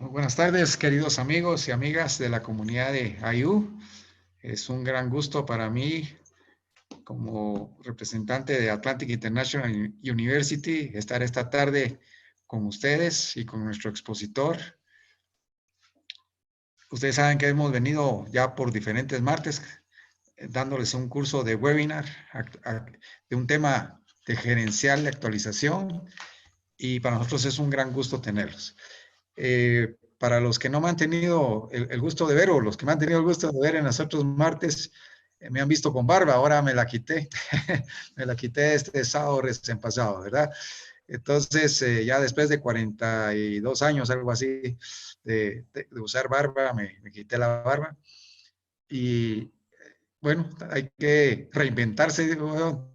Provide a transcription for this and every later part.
Muy buenas tardes, queridos amigos y amigas de la comunidad de IU. Es un gran gusto para mí, como representante de Atlantic International University, estar esta tarde con ustedes y con nuestro expositor. Ustedes saben que hemos venido ya por diferentes martes dándoles un curso de webinar de un tema de gerencial de actualización, y para nosotros es un gran gusto tenerlos. Para los que no me han tenido el gusto de ver, o los que me han tenido el gusto de ver en los otros martes, me han visto con barba, ahora me la quité, me la quité este sábado recién pasado, ¿verdad? Entonces, ya después de 42 años, algo así, de usar barba, me quité la barba. Y bueno, hay que reinventarse, digo,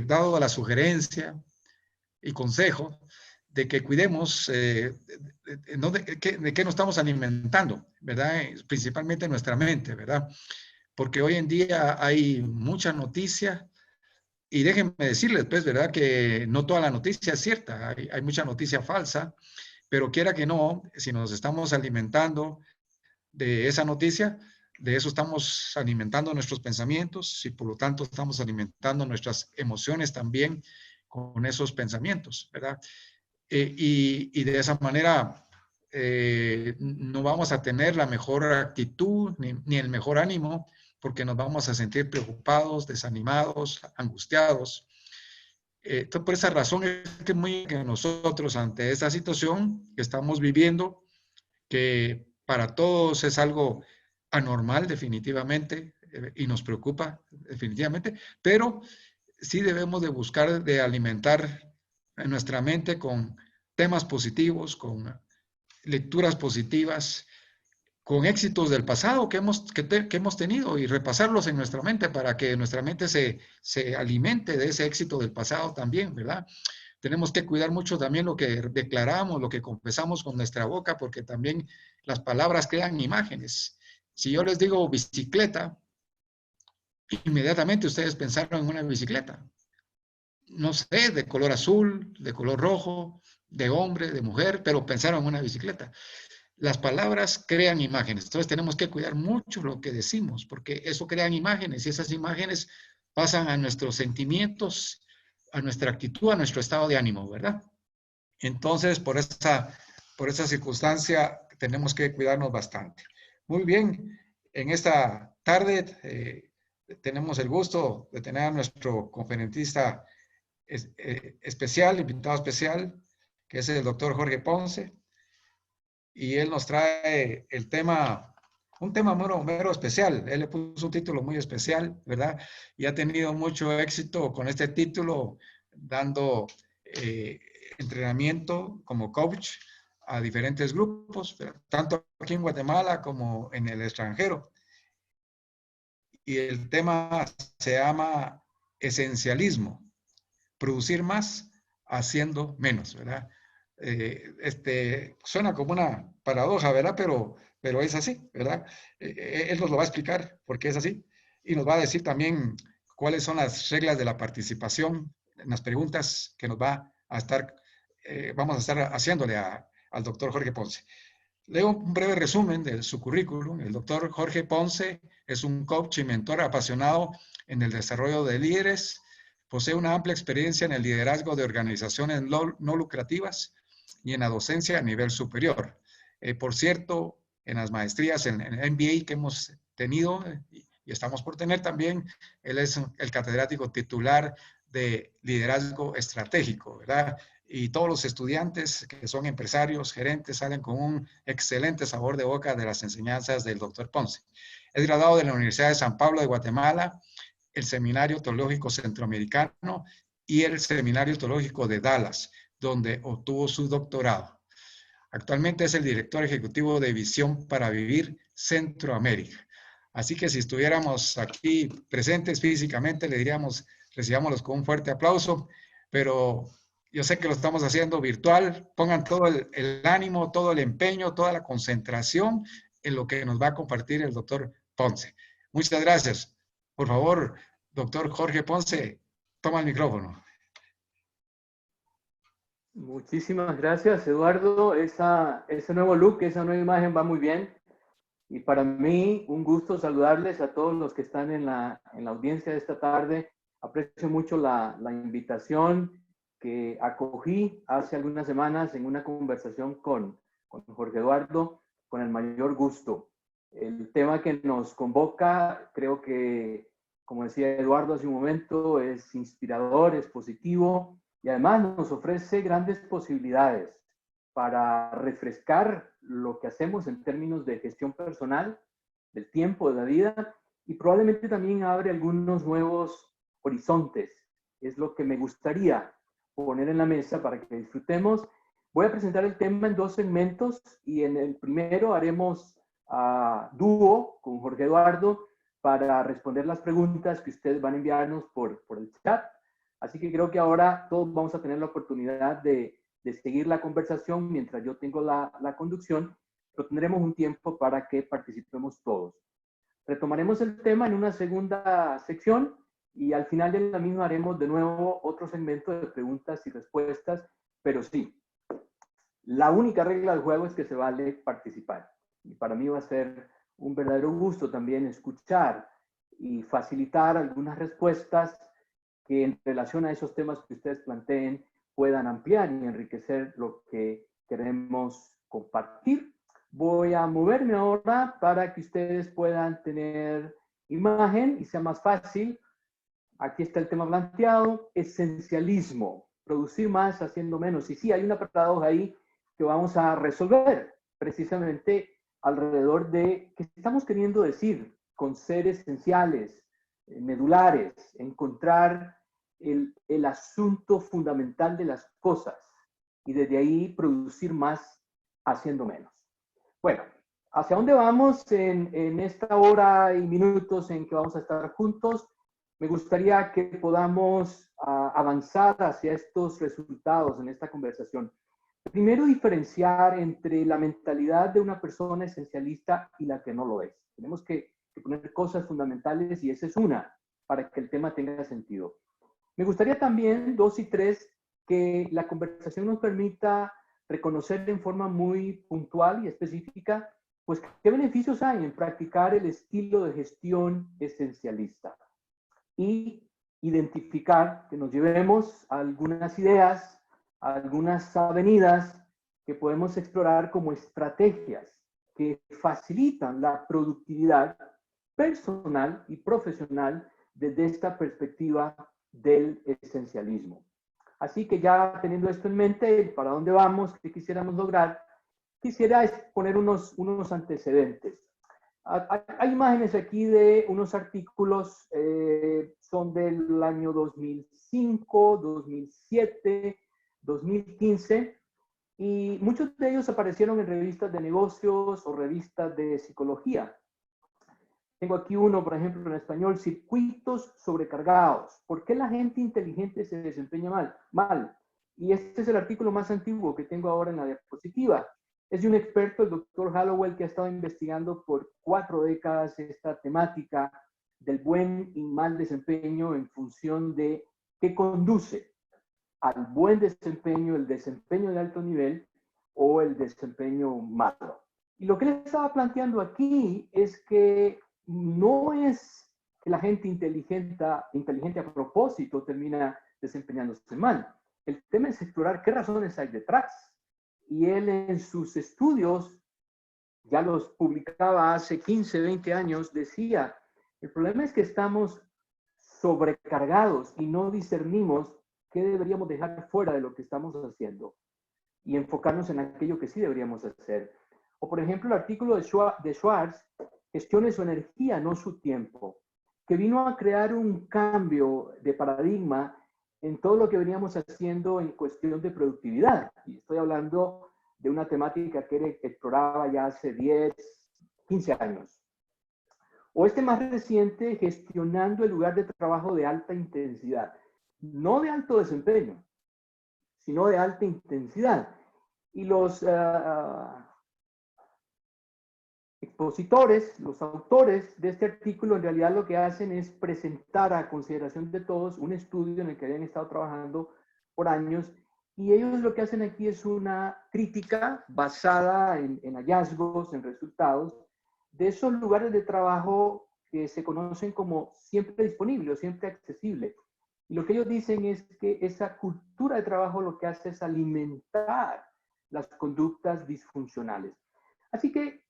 dado la sugerencia y consejo de que cuidemos ¿no? de qué nos estamos alimentando, ¿verdad? Principalmente nuestra mente, ¿verdad? Porque hoy en día hay mucha noticia y déjenme decirles, pues, ¿verdad? Que no toda la noticia es cierta, hay mucha noticia falsa, pero quiera que no, si nos estamos alimentando de esa noticia, de eso estamos alimentando nuestros pensamientos y por lo tanto estamos alimentando nuestras emociones también con esos pensamientos, ¿verdad? Y de esa manera no vamos a tener la mejor actitud ni el mejor ánimo, porque nos vamos a sentir preocupados, desanimados, angustiados. Entonces, por esa razón es que muy que nosotros ante esta situación que estamos viviendo, que para todos es algo anormal definitivamente, y nos preocupa definitivamente, pero sí debemos de buscar de alimentar nuestra mente con temas positivos, con lecturas positivas, con éxitos del pasado que hemos tenido y repasarlos en nuestra mente para que nuestra mente se alimente de ese éxito del pasado también, ¿verdad? Tenemos que cuidar mucho también lo que declaramos, lo que confesamos con nuestra boca, porque también las palabras crean imágenes. Si yo les digo bicicleta, inmediatamente ustedes pensaron en una bicicleta, no sé, de color azul, de color rojo, de hombre, de mujer, pero pensaron en una bicicleta. Las palabras crean imágenes, entonces tenemos que cuidar mucho lo que decimos, porque eso crean imágenes y esas imágenes pasan a nuestros sentimientos, a nuestra actitud, a nuestro estado de ánimo, ¿verdad? Entonces, por esa circunstancia, tenemos que cuidarnos bastante. Muy bien, en esta tarde tenemos el gusto de tener a nuestro conferencista especial, invitado especial, que es el doctor Jorge Ponce, y él nos trae el tema, un tema mero especial. Él le puso un título muy especial, ¿verdad? Y ha tenido mucho éxito con este título, dando eh, entrenamiento como coach a diferentes grupos, tanto aquí en Guatemala como en el extranjero. Y el tema se llama esencialismo, producir más haciendo menos, ¿verdad? Suena como una paradoja, ¿verdad? Pero es así, ¿verdad? Él nos lo va a explicar porque es así y nos va a decir también cuáles son las reglas de la participación en las preguntas que nos va a estar, vamos a estar haciéndole al doctor Jorge Ponce. Leo un breve resumen de su currículum. El doctor Jorge Ponce es un coach y mentor apasionado en el desarrollo de líderes. Posee una amplia experiencia en el liderazgo de organizaciones no lucrativas y en la docencia a nivel superior. Por cierto, en las maestrías en el MBA que hemos tenido y estamos por tener también, él es el catedrático titular de liderazgo estratégico, ¿verdad? Y todos los estudiantes que son empresarios, gerentes, salen con un excelente sabor de boca de las enseñanzas del doctor Ponce. Es graduado de la Universidad de San Pablo de Guatemala, el Seminario Teológico Centroamericano y el Seminario Teológico de Dallas, donde obtuvo su doctorado. Actualmente es el director ejecutivo de Visión para Vivir Centroamérica. Así que si estuviéramos aquí presentes físicamente, le diríamos, recibámoslos con un fuerte aplauso, pero yo sé que lo estamos haciendo virtual. Pongan todo el ánimo, todo el empeño, toda la concentración en lo que nos va a compartir el doctor Ponce. Muchas gracias. Por favor, Doctor Jorge Ponce, toma el micrófono. Muchísimas gracias, Eduardo. Ese nuevo look, esa nueva imagen va muy bien. Y para mí, un gusto saludarles a todos los que están en la audiencia de esta tarde. Aprecio mucho la invitación que acogí hace algunas semanas en una conversación con Jorge Eduardo, con el mayor gusto. El tema que nos convoca, creo que, como decía Eduardo hace un momento, es inspirador, es positivo y además nos ofrece grandes posibilidades para refrescar lo que hacemos en términos de gestión personal, del tiempo, de la vida, y probablemente también abre algunos nuevos horizontes. Es lo que me gustaría poner en la mesa para que disfrutemos. Voy a presentar el tema en dos segmentos y en el primero haremos dúo con Jorge Eduardo para responder las preguntas que ustedes van a enviarnos por el chat. Así que creo que ahora todos vamos a tener la oportunidad de seguir la conversación mientras yo tengo la conducción, pero tendremos un tiempo para que participemos todos. Retomaremos el tema en una segunda sección y al final de la misma haremos de nuevo otro segmento de preguntas y respuestas, pero sí, la única regla del juego es que se vale participar. Y para mí va a ser un verdadero gusto también escuchar y facilitar algunas respuestas que en relación a esos temas que ustedes planteen puedan ampliar y enriquecer lo que queremos compartir. Voy a moverme ahora para que ustedes puedan tener imagen y sea más fácil. Aquí está el tema planteado, esencialismo, producir más haciendo menos. Y sí, hay una paradoja ahí que vamos a resolver precisamente alrededor de qué estamos queriendo decir con ser esenciales, medulares, encontrar el asunto fundamental de las cosas y desde ahí producir más haciendo menos. Bueno, ¿hacia dónde vamos en esta hora y minutos en que vamos a estar juntos? Me gustaría que podamos avanzar hacia estos resultados en esta conversación. Primero, diferenciar entre la mentalidad de una persona esencialista y la que no lo es. Tenemos que poner cosas fundamentales y esa es una, para que el tema tenga sentido. Me gustaría también, 2 y 3, que la conversación nos permita reconocer en forma muy puntual y específica, pues qué beneficios hay en practicar el estilo de gestión esencialista y identificar que nos llevemos a algunas ideas, a algunas avenidas que podemos explorar como estrategias que facilitan la productividad personal y profesional desde esta perspectiva del esencialismo. Así que ya teniendo esto en mente, ¿para dónde vamos? ¿Qué quisiéramos lograr? Quisiera poner unos antecedentes. Hay imágenes aquí de unos artículos, son del año 2005, 2007, 2015, y muchos de ellos aparecieron en revistas de negocios o revistas de psicología. Tengo aquí uno, por ejemplo, en español, circuitos sobrecargados. ¿Por qué la gente inteligente se desempeña mal? Y este es el artículo más antiguo que tengo ahora en la diapositiva. Es de un experto, el doctor Hallowell, que ha estado investigando por 4 décadas esta temática del buen y mal desempeño en función de qué conduce al buen desempeño, el desempeño de alto nivel o el desempeño malo. Y lo que le estaba planteando aquí es que no es que la gente inteligente a propósito termina desempeñándose mal. El tema es explorar qué razones hay detrás. Y él en sus estudios, ya los publicaba hace 15, 20 años, decía, el problema es que estamos sobrecargados y no discernimos qué deberíamos dejar fuera de lo que estamos haciendo y enfocarnos en aquello que sí deberíamos hacer. O por ejemplo el artículo de Schwartz, gestione su energía, no su tiempo, que vino a crear un cambio de paradigma en todo lo que veníamos haciendo en cuestión de productividad. Y estoy hablando de una temática que exploraba ya hace 10, 15 años. O este más reciente, gestionando el lugar de trabajo de alta intensidad. No de alto desempeño, sino de alta intensidad. Y los expositores, los autores de este artículo, en realidad lo que hacen es presentar a consideración de todos un estudio en el que habían estado trabajando por años, y ellos lo que hacen aquí es una crítica basada en hallazgos, en resultados, de esos lugares de trabajo que se conocen como siempre disponible o siempre accesible. Y lo que ellos dicen es que esa cultura de trabajo lo que hace es alimentar las conductas disfuncionales. Así que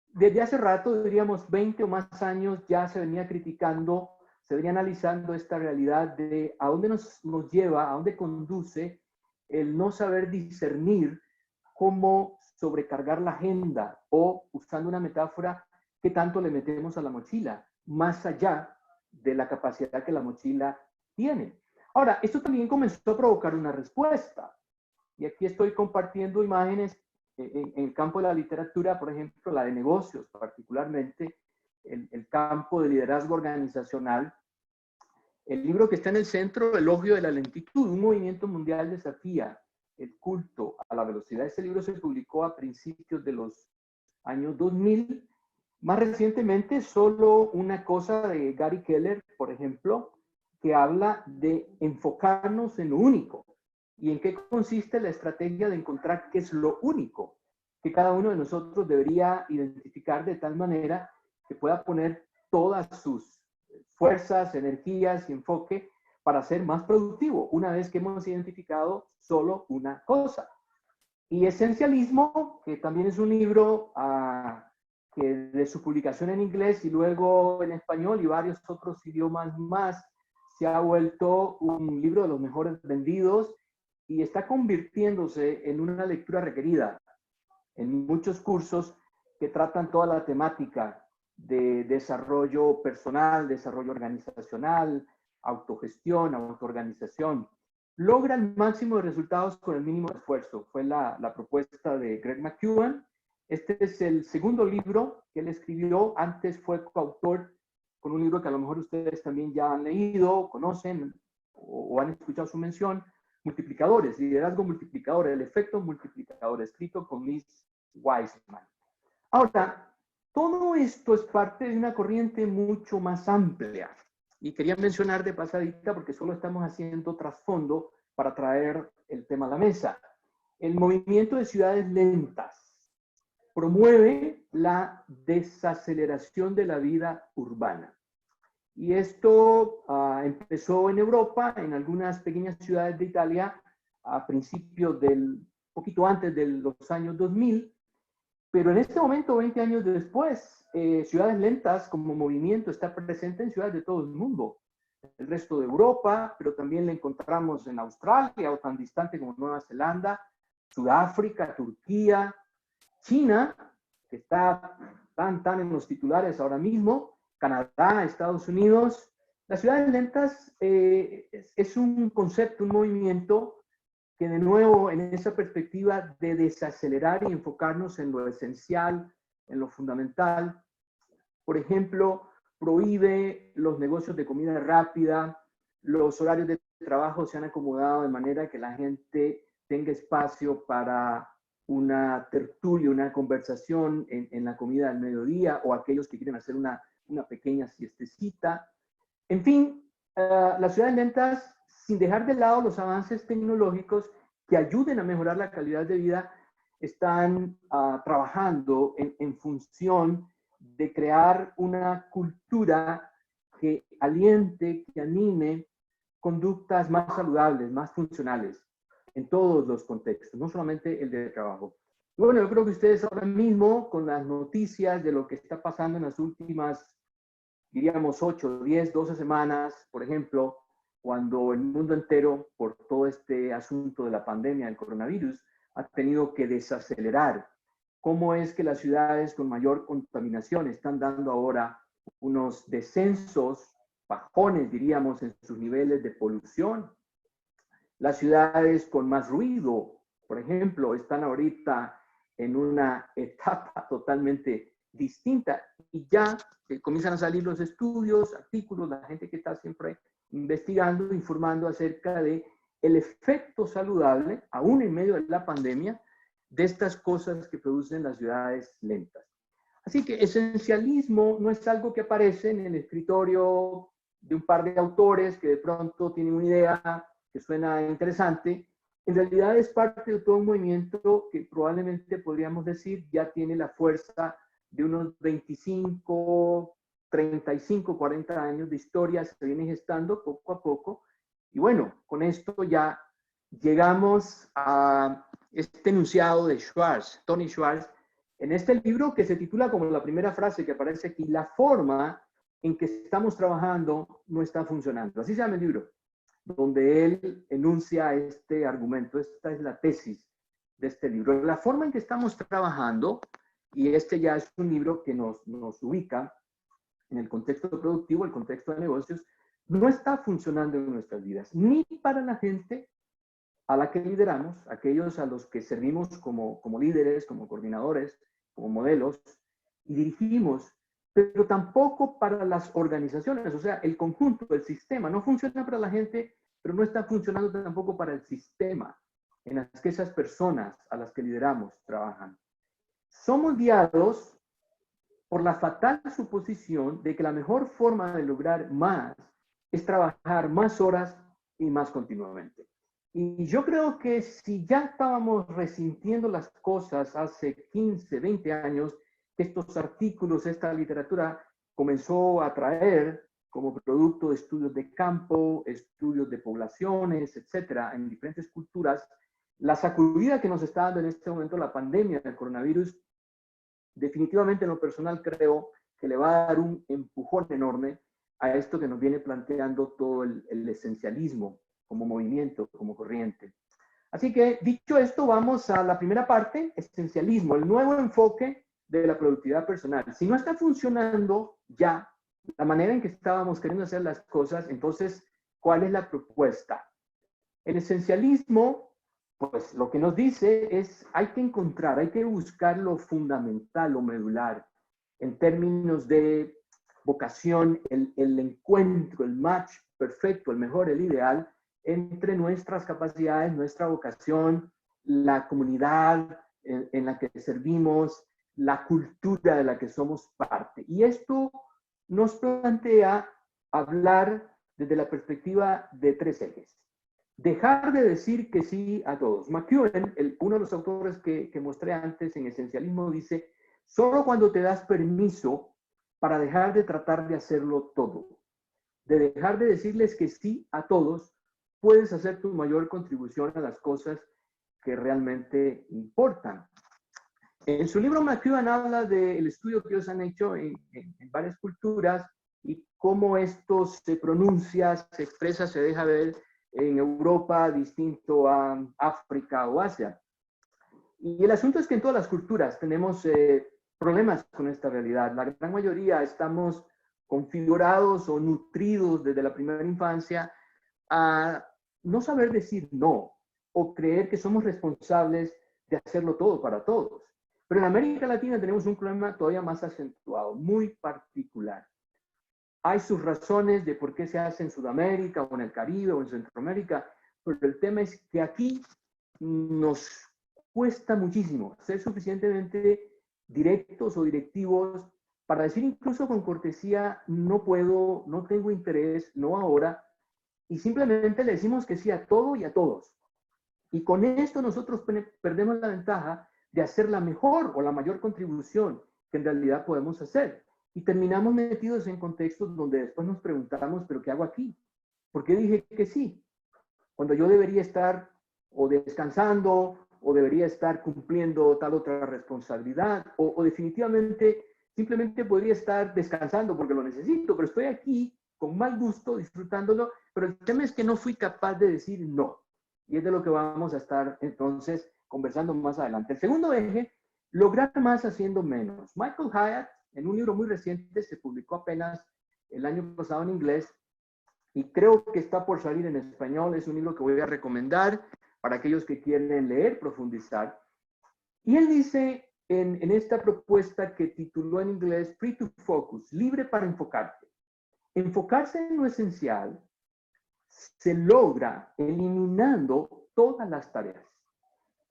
desde hace rato, diríamos 20 o más años, ya se venía criticando, se venía analizando esta realidad de a dónde nos lleva, a dónde conduce el no saber discernir cómo sobrecargar la agenda, o, usando una metáfora, qué tanto le metemos a la mochila, más allá de la capacidad que la mochila tiene. Ahora, esto también comenzó a provocar una respuesta. Y aquí estoy compartiendo imágenes en el campo de la literatura, por ejemplo, la de negocios, particularmente el campo de liderazgo organizacional. El libro que está en el centro, Elogio de la lentitud, un movimiento mundial desafía el culto a la velocidad. Este libro se publicó a principios de los años 2000. Más recientemente, Solo una cosa, de Gary Keller, por ejemplo, que habla de enfocarnos en lo único. ¿Y en qué consiste la estrategia de encontrar qué es lo único que cada uno de nosotros debería identificar de tal manera que pueda poner todas sus fuerzas, energías y enfoque para ser más productivo una vez que hemos identificado solo una cosa? Y Esencialismo, que también es un libro que de su publicación en inglés y luego en español y varios otros idiomas más, se ha vuelto un libro de los mejores vendidos y está convirtiéndose en una lectura requerida en muchos cursos que tratan toda la temática de desarrollo personal, desarrollo organizacional, autogestión, autoorganización. Logra el máximo de resultados con el mínimo esfuerzo. Fue la propuesta de Greg McKeown. Este es el segundo libro que él escribió. Antes fue coautor con un libro que a lo mejor ustedes también ya han leído, conocen o han escuchado su mención, Multiplicadores, liderazgo multiplicador, el efecto multiplicador, escrito con Liz Wiseman. Ahora, todo esto es parte de una corriente mucho más amplia. Y quería mencionar de pasadita, porque solo estamos haciendo trasfondo para traer el tema a la mesa. El movimiento de ciudades lentas promueve la desaceleración de la vida urbana. Y esto empezó en Europa, en algunas pequeñas ciudades de Italia, a principios poquito antes de los años 2000, pero en este momento, 20 años después, ciudades lentas como movimiento está presente en ciudades de todo el mundo. El resto de Europa, pero también la encontramos en Australia o tan distante como Nueva Zelanda, Sudáfrica, Turquía, China, que está tan en los titulares ahora mismo, Canadá, Estados Unidos. Las ciudades lentas es un concepto, un movimiento que de nuevo en esa perspectiva de desacelerar y enfocarnos en lo esencial, en lo fundamental. Por ejemplo, prohíbe los negocios de comida rápida, los horarios de trabajo se han acomodado de manera que la gente tenga espacio para una tertulia, una conversación en la comida del mediodía, o aquellos que quieren hacer una pequeña siestecita. En fin, las ciudades lentas, sin dejar de lado los avances tecnológicos que ayuden a mejorar la calidad de vida, están trabajando en función de crear una cultura que aliente, que anime conductas más saludables, más funcionales, en todos los contextos, no solamente el de trabajo. Y bueno, yo creo que ustedes ahora mismo, con las noticias de lo que está pasando en las últimas, diríamos, 8, 10, 12 semanas, por ejemplo, cuando el mundo entero, por todo este asunto de la pandemia del coronavirus, ha tenido que desacelerar. ¿Cómo es que las ciudades con mayor contaminación están dando ahora unos descensos, bajones, diríamos, en sus niveles de polución? Las ciudades con más ruido, por ejemplo, están ahorita en una etapa totalmente distinta, y ya comienzan a salir los estudios, artículos, la gente que está siempre investigando, informando acerca de el efecto saludable, aún en medio de la pandemia, de estas cosas que producen las ciudades lentas. Así que esencialismo no es algo que aparece en el escritorio de un par de autores que de pronto tienen una idea que suena interesante. En realidad es parte de todo un movimiento que probablemente podríamos decir ya tiene la fuerza de unos 25, 35, 40 años de historia, se viene gestando poco a poco. Y bueno, con esto ya llegamos a este enunciado de Schwartz, Tony Schwartz, en este libro que se titula como la primera frase que aparece aquí, la forma en que estamos trabajando no está funcionando. Así se llama el libro, donde él enuncia este argumento. Esta es la tesis de este libro. La forma en que estamos trabajando, y este ya es un libro que nos ubica en el contexto productivo, el contexto de negocios, no está funcionando en nuestras vidas, ni para la gente a la que lideramos, aquellos a los que servimos como líderes, como coordinadores, como modelos, y dirigimos, pero tampoco para las organizaciones, o sea, el conjunto, el sistema, no funciona para la gente, pero no está funcionando tampoco para el sistema en las que esas personas a las que lideramos trabajan. Somos guiados por la fatal suposición de que la mejor forma de lograr más es trabajar más horas y más continuamente. Y yo creo que si ya estábamos resintiendo las cosas hace 15, 20 años, que estos artículos, esta literatura comenzó a traer como producto de estudios de campo, estudios de poblaciones, etcétera, en diferentes culturas, la sacudida que nos está dando en este momento la pandemia del coronavirus, definitivamente en lo personal creo que le va a dar un empujón enorme a esto que nos viene planteando todo el esencialismo como movimiento, como corriente. Así que, dicho esto, vamos a la primera parte, esencialismo, el nuevo enfoque de la productividad personal. Si no está funcionando ya la manera en que estábamos queriendo hacer las cosas, entonces, ¿cuál es la propuesta? El esencialismo, pues lo que nos dice es, hay que encontrar, hay que buscar lo fundamental, lo medular, en términos de vocación, el encuentro, el match perfecto, el mejor, el ideal, entre nuestras capacidades, nuestra vocación, la comunidad en la que servimos, la cultura de la que somos parte. Y esto nos plantea hablar desde la perspectiva de tres ejes. Dejar de decir que sí a todos. McEwen, uno de los autores que mostré antes en Esencialismo, dice, solo cuando te das permiso para dejar de tratar de hacerlo todo, de dejar de decirles que sí a todos, puedes hacer tu mayor contribución a las cosas que realmente importan. En su libro McEwen habla del estudio que ellos han hecho en varias culturas y cómo esto se pronuncia, se expresa, se deja ver en Europa distinto a África o Asia. Y el asunto es que en todas las culturas tenemos problemas con esta realidad. La gran mayoría estamos configurados o nutridos desde la primera infancia a no saber decir no o creer que somos responsables de hacerlo todo para todos. Pero en América Latina tenemos un problema todavía más acentuado, muy particular. Hay sus razones de por qué se hace en Sudamérica o en el Caribe o en Centroamérica, pero el tema es que aquí nos cuesta muchísimo ser suficientemente directos o directivos para decir incluso con cortesía, no puedo, no tengo interés, no ahora, y simplemente le decimos que sí a todo y a todos. Y con esto nosotros perdemos la ventaja de hacer la mejor o la mayor contribución que en realidad podemos hacer. Y terminamos metidos en contextos donde después nos preguntamos, ¿pero qué hago aquí? ¿Por qué dije que sí? Cuando yo debería estar o descansando o debería estar cumpliendo tal otra responsabilidad o definitivamente simplemente podría estar descansando porque lo necesito, pero estoy aquí con mal gusto disfrutándolo, pero el tema es que no fui capaz de decir no. Y es de lo que vamos a estar entonces conversando más adelante. El segundo eje, lograr más haciendo menos. Michael Hyatt, en un libro muy reciente, se publicó apenas el año pasado en inglés, y creo que está por salir en español. Es un libro que voy a recomendar para aquellos que quieren leer, profundizar. Y él dice en esta propuesta que tituló en inglés Free to Focus, libre para enfocarte. Enfocarse en lo esencial se logra eliminando todas las tareas.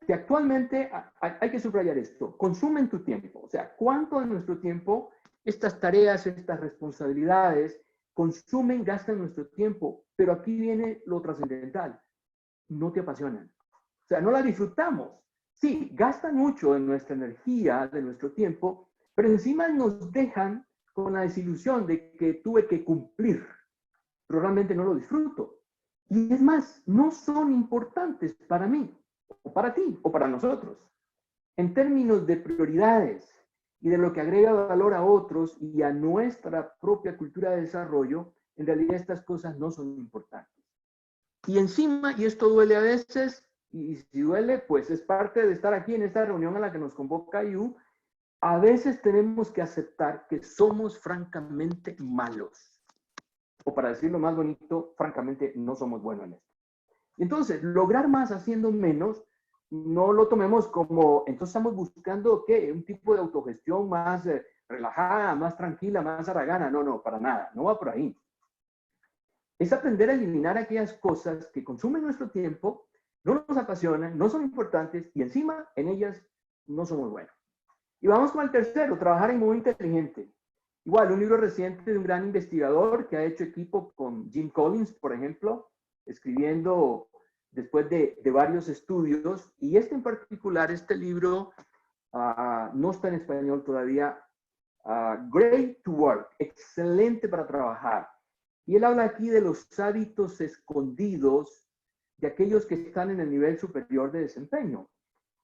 que actualmente hay que subrayar esto, consumen tu tiempo. O sea, ¿cuánto de nuestro tiempo estas tareas, estas responsabilidades consumen, gastan nuestro tiempo? Pero aquí viene lo trascendental. No te apasionan. O sea, no la disfrutamos. Sí, gastan mucho de nuestra energía, de nuestro tiempo, pero encima nos dejan con la desilusión de que tuve que cumplir, pero realmente no lo disfruto. Y es más, no son importantes para mí, o para ti, o para nosotros. En términos de prioridades y de lo que agrega valor a otros y a nuestra propia cultura de desarrollo, en realidad estas cosas no son importantes. Y encima, y esto duele a veces, y si duele, pues es parte de estar aquí en esta reunión a la que nos convoca IU, a veces tenemos que aceptar que somos francamente malos. O para decirlo más bonito, francamente no somos buenos en esto. Y entonces, lograr más haciendo menos, no lo tomemos como, entonces estamos buscando, ¿qué? Un tipo de autogestión más relajada, más tranquila, más haragana. No, no, para nada, no va por ahí. Es aprender a eliminar aquellas cosas que consumen nuestro tiempo, no nos apasionan, no son importantes y encima en ellas no somos buenos. Y vamos con el tercero, trabajar en modo inteligente. Igual, un libro reciente de un gran investigador que ha hecho equipo con Jim Collins, por ejemplo, escribiendo después de varios estudios. Y este en particular, este libro, no está en español todavía, Great to Work, excelente para trabajar. Y él habla aquí de los hábitos escondidos de aquellos que están en el nivel superior de desempeño.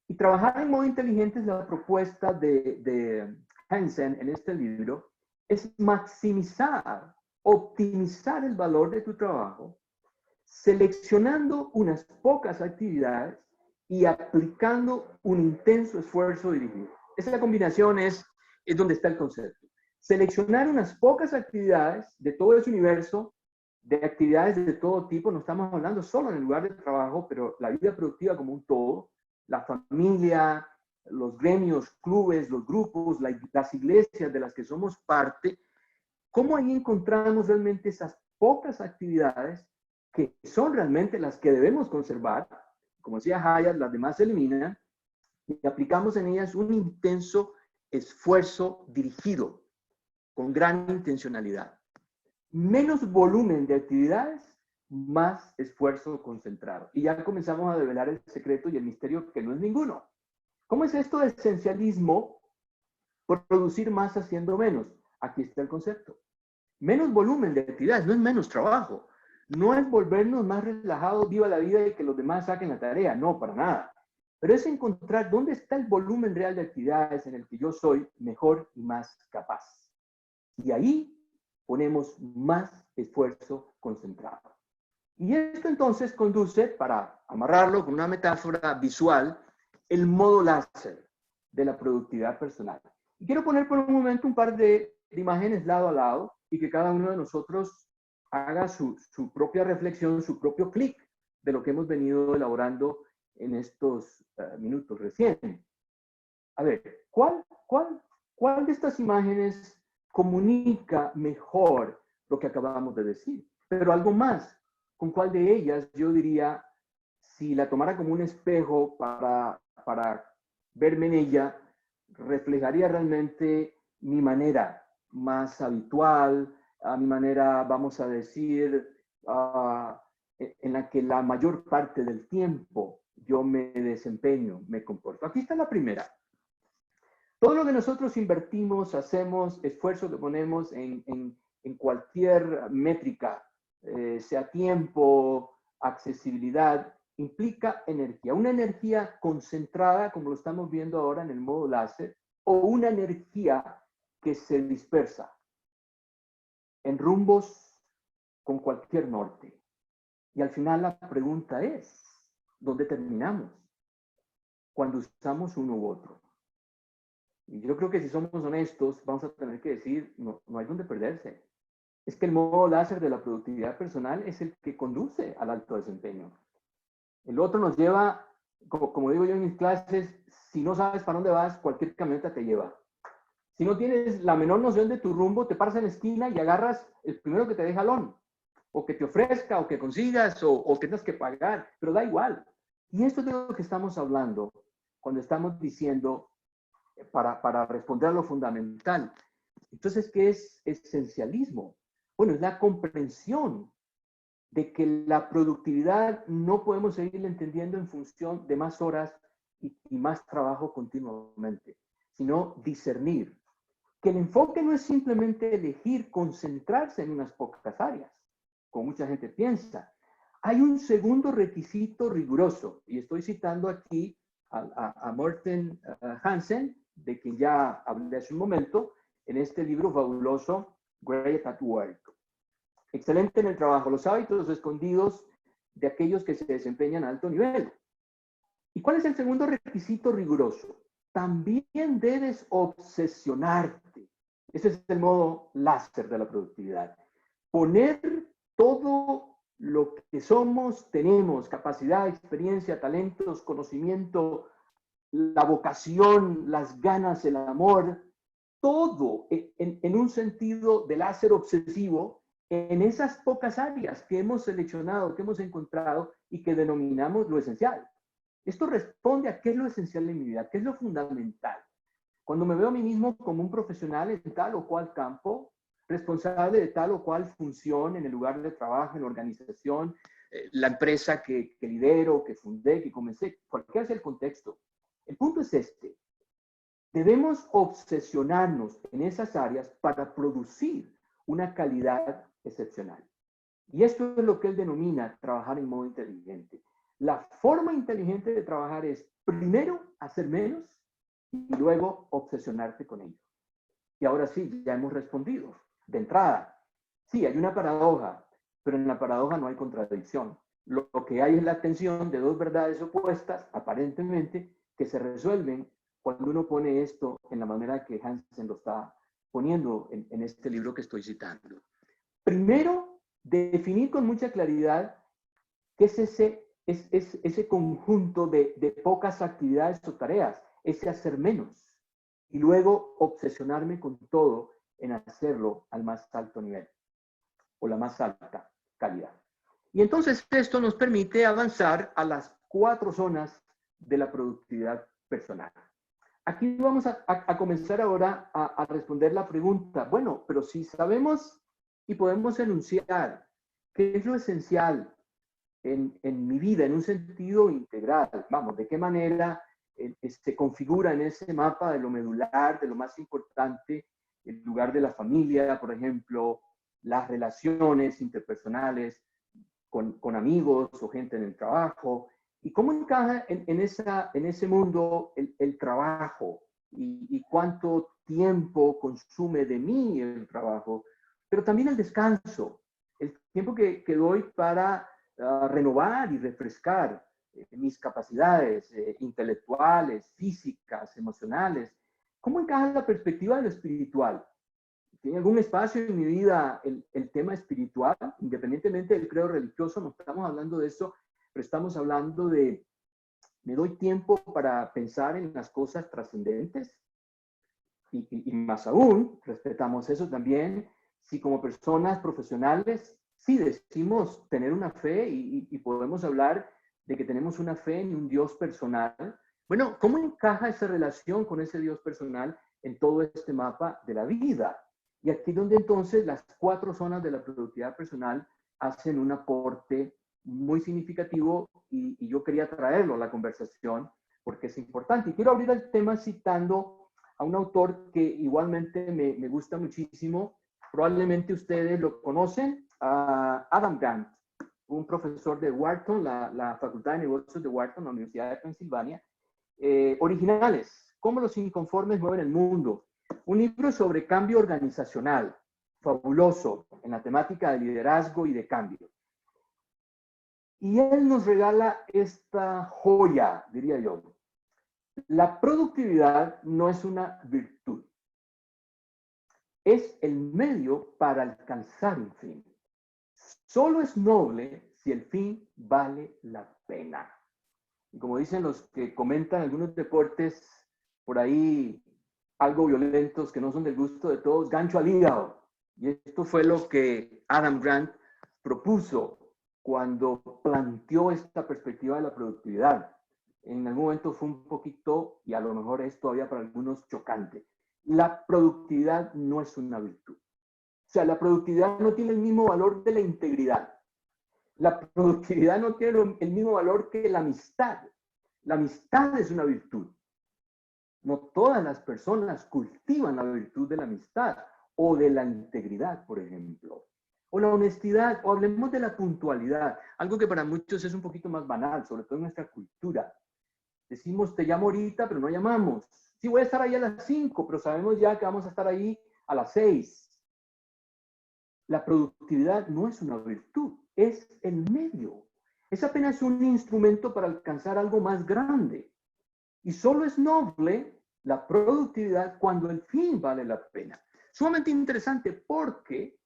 Y trabajar en modo inteligente es la propuesta de Hansen en este libro, es maximizar, optimizar el valor de tu trabajo, seleccionando unas pocas actividades y aplicando un intenso esfuerzo dirigido. Esa combinación es donde está el concepto. Seleccionar unas pocas actividades de todo ese universo, de actividades de todo tipo, no estamos hablando solo en el lugar de trabajo, pero la vida productiva como un todo, la familia, los gremios, clubes, los grupos, las iglesias de las que somos parte, ¿cómo ahí encontramos realmente esas pocas actividades que son realmente las que debemos conservar? Como decía Hayat, las demás se eliminan y aplicamos en ellas un intenso esfuerzo dirigido, con gran intencionalidad. Menos volumen de actividades, más esfuerzo concentrado. Y ya comenzamos a develar el secreto y el misterio que no es ninguno. ¿Cómo es esto de esencialismo? Producir más haciendo menos. Aquí está el concepto. Menos volumen de actividades, no es menos trabajo. No es volvernos más relajados, viva la vida y que los demás saquen la tarea. No, para nada. Pero es encontrar dónde está el volumen real de actividades en el que yo soy mejor y más capaz. Y ahí ponemos más esfuerzo concentrado. Y esto entonces conduce, para amarrarlo con una metáfora visual, el modo láser de la productividad personal. Y quiero poner por un momento un par de imágenes lado a lado y que cada uno de nosotros haga su propia reflexión, su propio clic de lo que hemos venido elaborando en estos minutos recién. A ver, ¿cuál de estas imágenes comunica mejor lo que acabamos de decir? Pero algo más, ¿con cuál de ellas yo diría, si la tomara como un espejo para verme en ella, reflejaría realmente mi manera más habitual, a mi manera, vamos a decir, en la que la mayor parte del tiempo yo me desempeño, me comporto? Aquí está la primera. Todo lo que nosotros invertimos, hacemos, esfuerzo que ponemos en cualquier métrica, sea tiempo, accesibilidad, implica energía. Una energía concentrada, como lo estamos viendo ahora en el modo láser, o una energía que se dispersa en rumbos con cualquier norte. Y al final la pregunta es, ¿dónde terminamos? Cuando usamos uno u otro. Y yo creo que si somos honestos, vamos a tener que decir, no hay dónde perderse. Es que el modo láser de la productividad personal es el que conduce al alto desempeño. El otro nos lleva, como digo yo en mis clases, si no sabes para dónde vas, cualquier camioneta te lleva. Si no tienes la menor noción de tu rumbo, te paras en la esquina y agarras el primero que te dé jalón, o que te ofrezca, o que consigas, o tengas que pagar, pero da igual. Y esto es de lo que estamos hablando cuando estamos diciendo, para responder a lo fundamental. Entonces, ¿qué es esencialismo? Bueno, es la comprensión de que la productividad no podemos seguirla entendiendo en función de más horas y más trabajo continuamente, sino discernir. Que el enfoque no es simplemente elegir concentrarse en unas pocas áreas, como mucha gente piensa. Hay un segundo requisito riguroso, y estoy citando aquí a Morten Hansen, de quien ya hablé hace un momento, en este libro fabuloso, Great at Work. Excelente en el trabajo, los hábitos escondidos de aquellos que se desempeñan a alto nivel. ¿Y cuál es el segundo requisito riguroso? También debes obsesionarte. Ese es el modo láser de la productividad. Poner todo lo que somos, tenemos, capacidad, experiencia, talentos, conocimiento, la vocación, las ganas, el amor, todo en un sentido de láser obsesivo en esas pocas áreas que hemos seleccionado, que hemos encontrado y que denominamos lo esencial. Esto responde a qué es lo esencial en mi vida, qué es lo fundamental. Cuando me veo a mí mismo como un profesional en tal o cual campo, responsable de tal o cual función en el lugar de trabajo, en la organización, la empresa que lidero, que fundé, que comencé, cualquiera sea el contexto. El punto es este. Debemos obsesionarnos en esas áreas para producir una calidad excepcional. Y esto es lo que él denomina trabajar en modo inteligente. La forma inteligente de trabajar es primero hacer menos y luego obsesionarte con ello. Y ahora sí, ya hemos respondido. De entrada, sí, hay una paradoja, pero en la paradoja no hay contradicción. Lo que hay es la tensión de dos verdades opuestas, aparentemente, que se resuelven cuando uno pone esto en la manera que Hansen lo está poniendo en este libro que estoy citando. Primero, definir con mucha claridad qué es ese conjunto de pocas actividades o tareas, ese hacer menos. Y luego obsesionarme con todo en hacerlo al más alto nivel o la más alta calidad. Y entonces esto nos permite avanzar a las 4 zonas de la productividad personal. Aquí vamos a comenzar ahora a responder la pregunta, bueno, pero si sabemos y podemos enunciar qué es lo esencial en mi vida, en un sentido integral, vamos, de qué manera se configura en ese mapa de lo medular, de lo más importante, el lugar de la familia, por ejemplo, las relaciones interpersonales con amigos o gente en el trabajo, y cómo encaja en ese mundo el trabajo y cuánto tiempo consume de mí el trabajo, pero también el descanso, el tiempo que doy para renovar y refrescar mis capacidades intelectuales, físicas, emocionales. ¿Cómo encaja la perspectiva de lo espiritual? ¿Tiene algún espacio en mi vida el tema espiritual? Independientemente del credo religioso, no estamos hablando de eso, pero estamos hablando de, ¿me doy tiempo para pensar en las cosas trascendentes? Y más aún, respetamos eso también, si como personas profesionales, sí decimos tener una fe y podemos hablar de que tenemos una fe en un Dios personal. Bueno, ¿cómo encaja esa relación con ese Dios personal en todo este mapa de la vida? Y aquí donde entonces las 4 zonas de la productividad personal hacen un aporte muy significativo y yo quería traerlo a la conversación porque es importante. Y quiero abrir el tema citando a un autor que igualmente me gusta muchísimo. Probablemente ustedes lo conocen, Adam Grant, un profesor de Wharton, la Facultad de Negocios de Wharton, la Universidad de Pensilvania. Originales, cómo los inconformes mueven el mundo. Un libro sobre cambio organizacional, fabuloso, en la temática de liderazgo y de cambio. Y él nos regala esta joya, diría yo. La productividad no es una virtud. Es el medio para alcanzar un fin. Solo es noble si el fin vale la pena. Y como dicen los que comentan algunos deportes por ahí algo violentos que no son del gusto de todos, gancho al hígado. Y esto fue lo que Adam Grant propuso cuando planteó esta perspectiva de la productividad. En algún momento fue un poquito, y a lo mejor es todavía para algunos chocante. La productividad no es una virtud. O sea, la productividad no tiene el mismo valor de la integridad. La productividad no tiene el mismo valor que la amistad. La amistad es una virtud. No todas las personas cultivan la virtud de la amistad o de la integridad, por ejemplo. O la honestidad, o hablemos de la puntualidad, algo que para muchos es un poquito más banal, sobre todo en nuestra cultura. Decimos, te llamo ahorita, pero no llamamos. Sí, voy a estar ahí a las 5, pero sabemos ya que vamos a estar ahí a las 6. La productividad no es una virtud, es el medio. Es apenas un instrumento para alcanzar algo más grande. Y solo es noble la productividad cuando el fin vale la pena. Sumamente interesante porque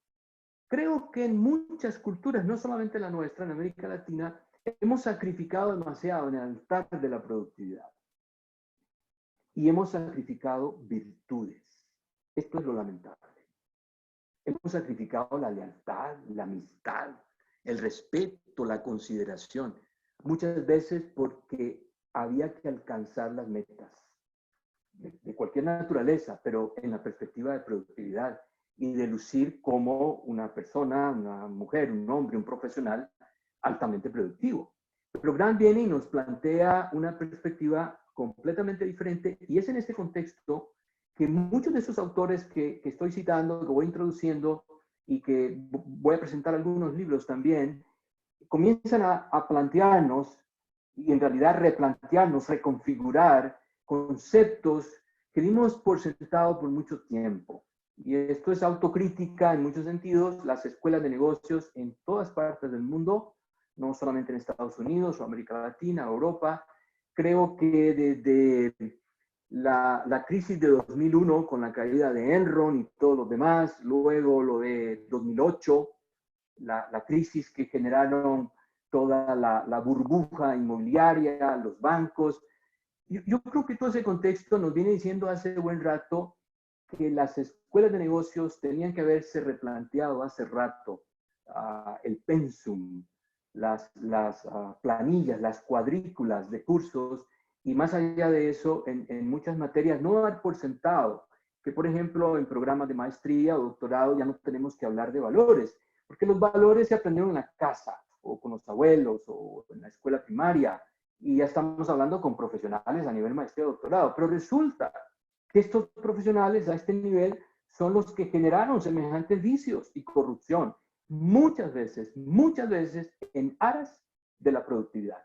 creo que en muchas culturas, no solamente la nuestra, en América Latina, hemos sacrificado demasiado en el altar de la productividad. Y hemos sacrificado virtudes. Esto es lo lamentable. Hemos sacrificado la lealtad, la amistad, el respeto, la consideración. Muchas veces porque había que alcanzar las metas de cualquier naturaleza, pero en la perspectiva de productividad y de lucir como una persona, una mujer, un hombre, un profesional altamente productivo. Pero Grant viene y nos plantea una perspectiva completamente diferente, y es en este contexto que muchos de esos autores que estoy citando, que voy introduciendo y que voy a presentar algunos libros también, comienzan a plantearnos y en realidad replantearnos, reconfigurar conceptos que dimos por sentado por mucho tiempo. Y esto es autocrítica en muchos sentidos. Las escuelas de negocios en todas partes del mundo, no solamente en Estados Unidos o América Latina, Europa, creo que desde la crisis de 2001 con la caída de Enron y todos los demás, luego lo de 2008, la crisis que generaron toda la burbuja inmobiliaria, los bancos. Yo creo que todo ese contexto nos viene diciendo hace buen rato que las escuelas de negocios tenían que haberse replanteado hace rato el pensum, las planillas, las cuadrículas de cursos, y más allá de eso, en muchas materias, no dar por sentado que, por ejemplo, en programas de maestría o doctorado ya no tenemos que hablar de valores, porque los valores se aprendieron en la casa, o con los abuelos, o en la escuela primaria, y ya estamos hablando con profesionales a nivel maestría o doctorado, pero resulta que estos profesionales a este nivel son los que generaron semejantes vicios y corrupción, muchas veces en aras de la productividad.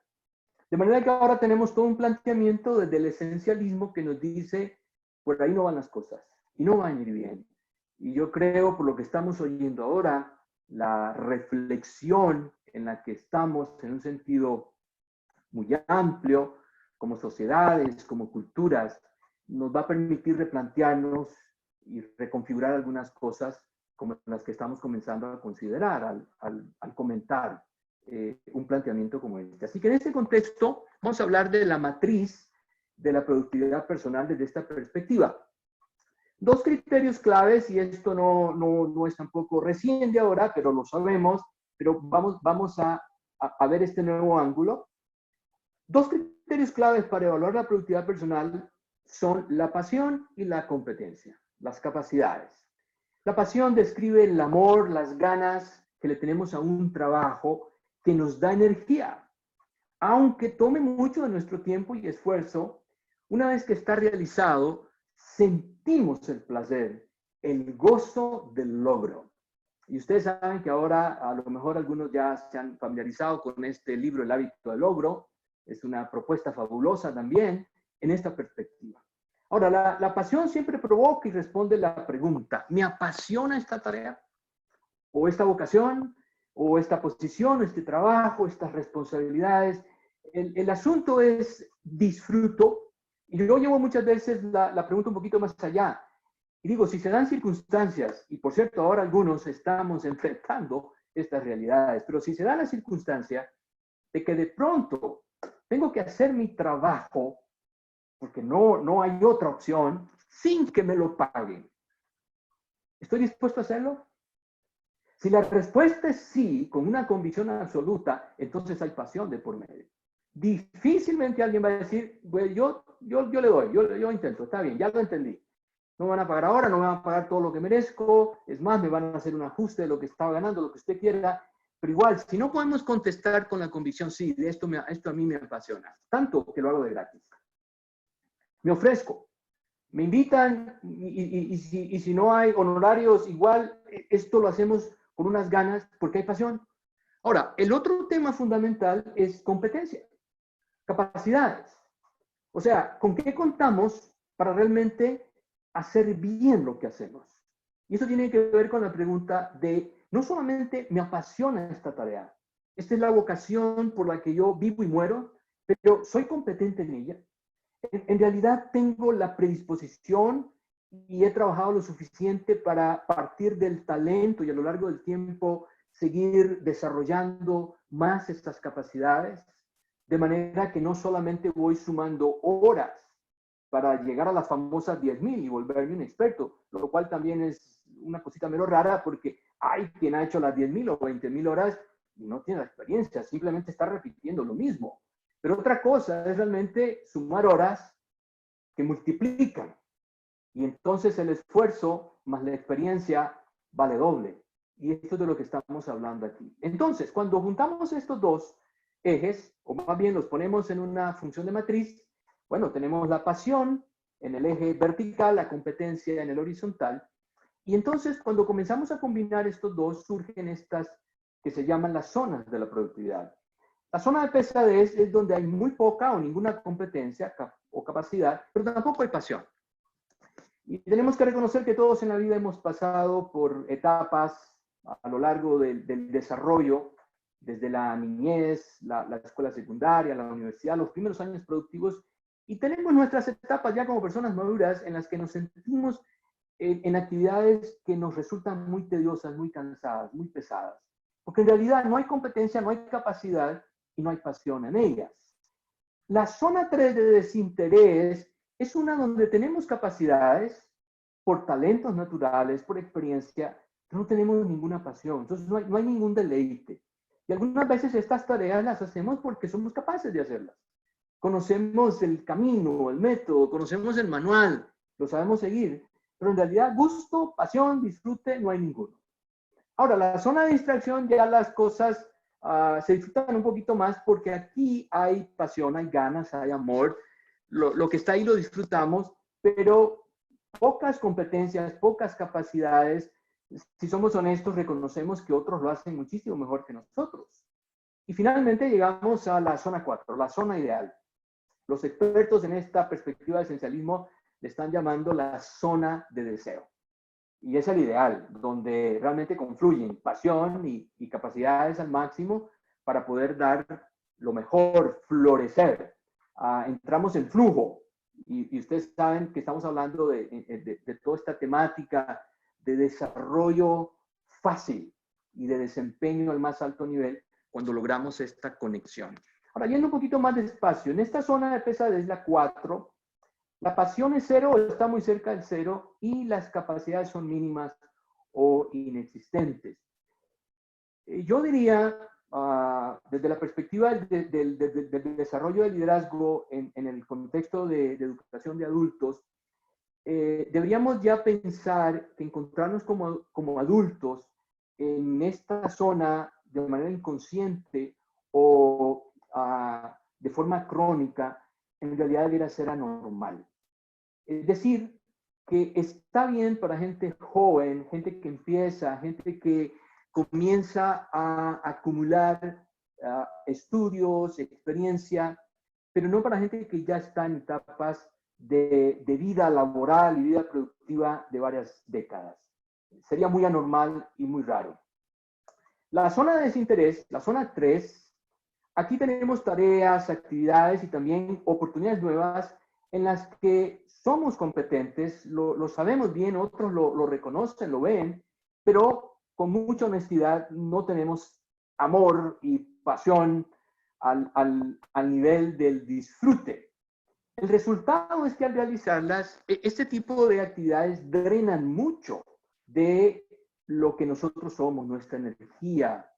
De manera que ahora tenemos todo un planteamiento desde el esencialismo que nos dice, por ahí no van las cosas y no van a ir bien. Y yo creo, por lo que estamos oyendo ahora, la reflexión en la que estamos en un sentido muy amplio, como sociedades, como culturas, nos va a permitir replantearnos y reconfigurar algunas cosas como las que estamos comenzando a considerar al comentar un planteamiento como este. Así que en este contexto vamos a hablar de la matriz de la productividad personal desde esta perspectiva. Dos criterios claves, y esto no es tampoco recién de ahora, pero lo sabemos, pero vamos a ver este nuevo ángulo. Dos criterios claves para evaluar la productividad personal son la pasión y la competencia, las capacidades. La pasión describe el amor, las ganas que le tenemos a un trabajo que nos da energía. Aunque tome mucho de nuestro tiempo y esfuerzo, una vez que está realizado, sentimos el placer, el gozo del logro. Y ustedes saben que ahora a lo mejor algunos ya se han familiarizado con este libro, El hábito del logro. Es una propuesta fabulosa también en esta perspectiva. Ahora, la pasión siempre provoca y responde la pregunta, ¿me apasiona esta tarea? ¿O esta vocación? ¿O esta posición? ¿O este trabajo? ¿Estas responsabilidades? El asunto es disfruto. Y yo llevo muchas veces la pregunta un poquito más allá. Y digo, si se dan circunstancias, y por cierto, ahora algunos estamos enfrentando estas realidades, pero si se da la circunstancia de que de pronto tengo que hacer mi trabajo porque no hay otra opción sin que me lo paguen, ¿estoy dispuesto a hacerlo? Si la respuesta es sí, con una convicción absoluta, entonces hay pasión de por medio. Difícilmente alguien va a decir, pues yo le doy, yo intento, está bien, ya lo entendí. No me van a pagar ahora, no me van a pagar todo lo que merezco, es más, me van a hacer un ajuste de lo que estaba ganando, lo que usted quiera, pero igual, si no podemos contestar con la convicción, sí, de esto a mí me apasiona, tanto que lo hago de gratis. Me ofrezco, me invitan y si no hay honorarios, igual esto lo hacemos con unas ganas porque hay pasión. Ahora, el otro tema fundamental es competencia, capacidades. O sea, ¿con qué contamos para realmente hacer bien lo que hacemos? Y eso tiene que ver con la pregunta de, no solamente me apasiona esta tarea, esta es la vocación por la que yo vivo y muero, pero soy competente en ella. En realidad tengo la predisposición y he trabajado lo suficiente para partir del talento y a lo largo del tiempo seguir desarrollando más estas capacidades, de manera que no solamente voy sumando horas para llegar a las famosas 10,000 y volverme un experto, lo cual también es una cosita menos rara porque hay quien ha hecho las 10,000 o 20,000 horas y no tiene la experiencia, simplemente está repitiendo lo mismo. Pero otra cosa es realmente sumar horas que multiplican. Y entonces el esfuerzo más la experiencia vale doble. Y esto es de lo que estamos hablando aquí. Entonces, cuando juntamos estos dos ejes, o más bien los ponemos en una función de matriz, bueno, tenemos la pasión en el eje vertical, la competencia en el horizontal. Y entonces, cuando comenzamos a combinar estos dos, surgen estas que se llaman las zonas de la productividad. La zona de pesadez es donde hay muy poca o ninguna competencia o capacidad, pero tampoco hay pasión. Y tenemos que reconocer que todos en la vida hemos pasado por etapas a lo largo del desarrollo, desde la niñez, la escuela secundaria, la universidad, los primeros años productivos, y tenemos nuestras etapas ya como personas maduras en las que nos sentimos en actividades que nos resultan muy tediosas, muy cansadas, muy pesadas. Porque en realidad no hay competencia, no hay capacidad, y no hay pasión en ellas. La zona 3 de desinterés es una donde tenemos capacidades por talentos naturales, por experiencia, pero no tenemos ninguna pasión. Entonces no hay ningún deleite. Y algunas veces estas tareas las hacemos porque somos capaces de hacerlas. Conocemos el camino, el método, conocemos el manual, lo sabemos seguir, pero en realidad gusto, pasión, disfrute, no hay ninguno. Ahora, la zona de distracción ya las cosas se disfrutan un poquito más porque aquí hay pasión, hay ganas, hay amor. Lo que está ahí lo disfrutamos, pero pocas competencias, pocas capacidades. Si somos honestos, reconocemos que otros lo hacen muchísimo mejor que nosotros. Y finalmente llegamos a la zona 4, la zona ideal. Los expertos en esta perspectiva de esencialismo le están llamando la zona de deseo. Y es el ideal, donde realmente confluyen pasión y capacidades al máximo para poder dar lo mejor, florecer. Entramos en flujo y ustedes saben que estamos hablando de toda esta temática de desarrollo fácil y de desempeño al más alto nivel cuando logramos esta conexión. Ahora, yendo un poquito más despacio, en esta zona de pesadez, la 4, la pasión es 0 o está muy cerca del 0 y las capacidades son mínimas o inexistentes. Yo diría, desde la perspectiva del desarrollo del liderazgo en el contexto de educación de adultos, deberíamos ya pensar que encontrarnos como adultos en esta zona de manera inconsciente o de forma crónica, en realidad debería ser anormal. Es decir, que está bien para gente joven, gente que empieza, gente que comienza a acumular estudios, experiencia, pero no para gente que ya está en etapas de vida laboral y vida productiva de varias décadas. Sería muy anormal y muy raro. La zona de desinterés, la zona 3, aquí tenemos tareas, actividades y también oportunidades nuevas en las que somos competentes, lo sabemos bien, otros lo reconocen, lo ven, pero con mucha honestidad no tenemos amor y pasión al nivel del disfrute. El resultado es que al realizarlas, este tipo de actividades drenan mucho de lo que nosotros somos, nuestra energía,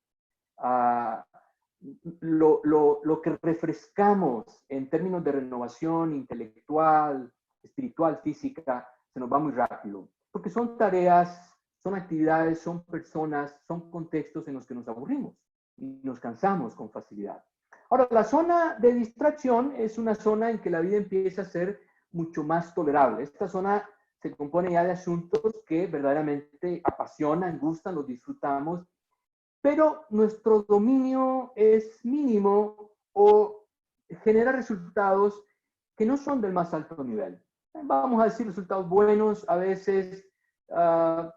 lo que refrescamos en términos de renovación intelectual, espiritual, física, se nos va muy rápido. Porque son tareas, son actividades, son personas, son contextos en los que nos aburrimos y nos cansamos con facilidad. Ahora, la zona de distracción es una zona en que la vida empieza a ser mucho más tolerable. Esta zona se compone ya de asuntos que verdaderamente apasionan, gustan, los disfrutamos, pero nuestro dominio es mínimo o genera resultados que no son del más alto nivel. Vamos a decir resultados buenos, a veces la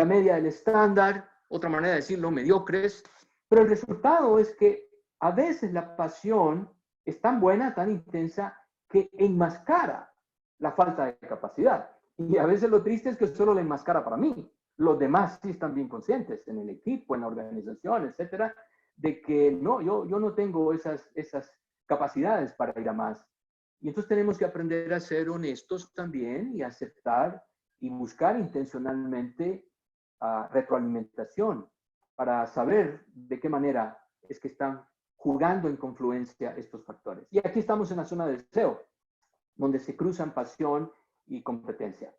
media del estándar, otra manera de decirlo, mediocres, pero el resultado es que a veces la pasión es tan buena, tan intensa, que enmascara la falta de capacidad. Y a veces lo triste es que solo la enmascara para mí. Los demás sí están bien conscientes en el equipo, en la organización, etcétera, de que no, yo no tengo esas capacidades para ir a más. Y entonces tenemos que aprender a ser honestos también y aceptar y buscar intencionalmente retroalimentación para saber de qué manera es que están jugando en confluencia estos factores. Y aquí estamos en la zona de deseo, donde se cruzan pasión y competencia.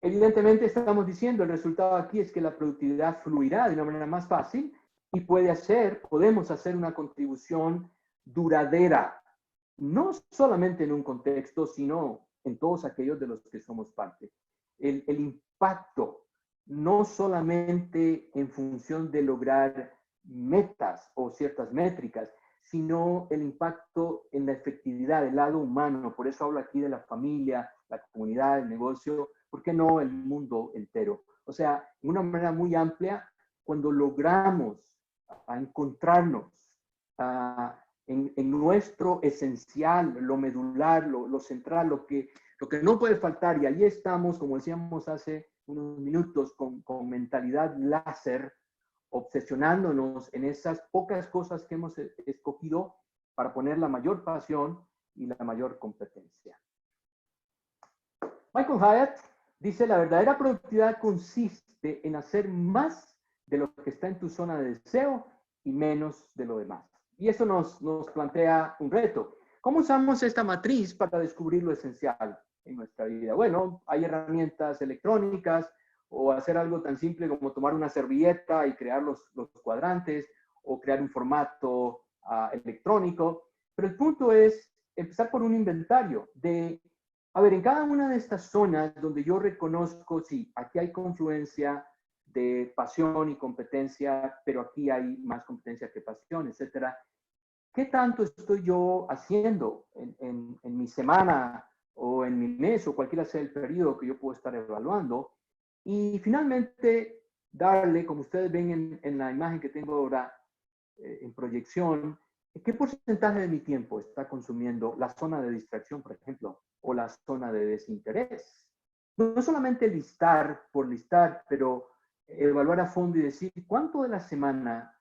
Evidentemente estamos diciendo, el resultado aquí es que la productividad fluirá de una manera más fácil y podemos hacer una contribución duradera, no solamente en un contexto, sino en todos aquellos de los que somos parte. El impacto, no solamente en función de lograr metas o ciertas métricas, sino el impacto en la efectividad del lado humano. Por eso hablo aquí de la familia, la comunidad, el negocio, ¿por qué no el mundo entero? O sea, de una manera muy amplia, cuando logramos encontrarnos en nuestro esencial, lo medular, lo central, lo que no puede faltar, y ahí estamos, como decíamos hace unos minutos, con mentalidad láser, obsesionándonos en esas pocas cosas que hemos escogido para poner la mayor pasión y la mayor competencia. Michael Hyatt dice, la verdadera productividad consiste en hacer más de lo que está en tu zona de deseo y menos de lo demás. Y eso nos plantea un reto. ¿Cómo usamos esta matriz para descubrir lo esencial en nuestra vida? Bueno, hay herramientas electrónicas, o hacer algo tan simple como tomar una servilleta y crear los cuadrantes, o crear un formato electrónico. Pero el punto es empezar por un inventario de, a ver, en cada una de estas zonas donde yo reconozco, sí, aquí hay confluencia de pasión y competencia, pero aquí hay más competencia que pasión, etcétera. ¿Qué tanto estoy yo haciendo en mi semana o en mi mes o cualquiera sea el periodo que yo puedo estar evaluando? Y finalmente, darle, como ustedes ven en la imagen que tengo ahora en proyección, ¿qué porcentaje de mi tiempo está consumiendo la zona de distracción, por ejemplo, o la zona de desinterés? No solamente listar por listar, pero evaluar a fondo y decir cuánto de la semana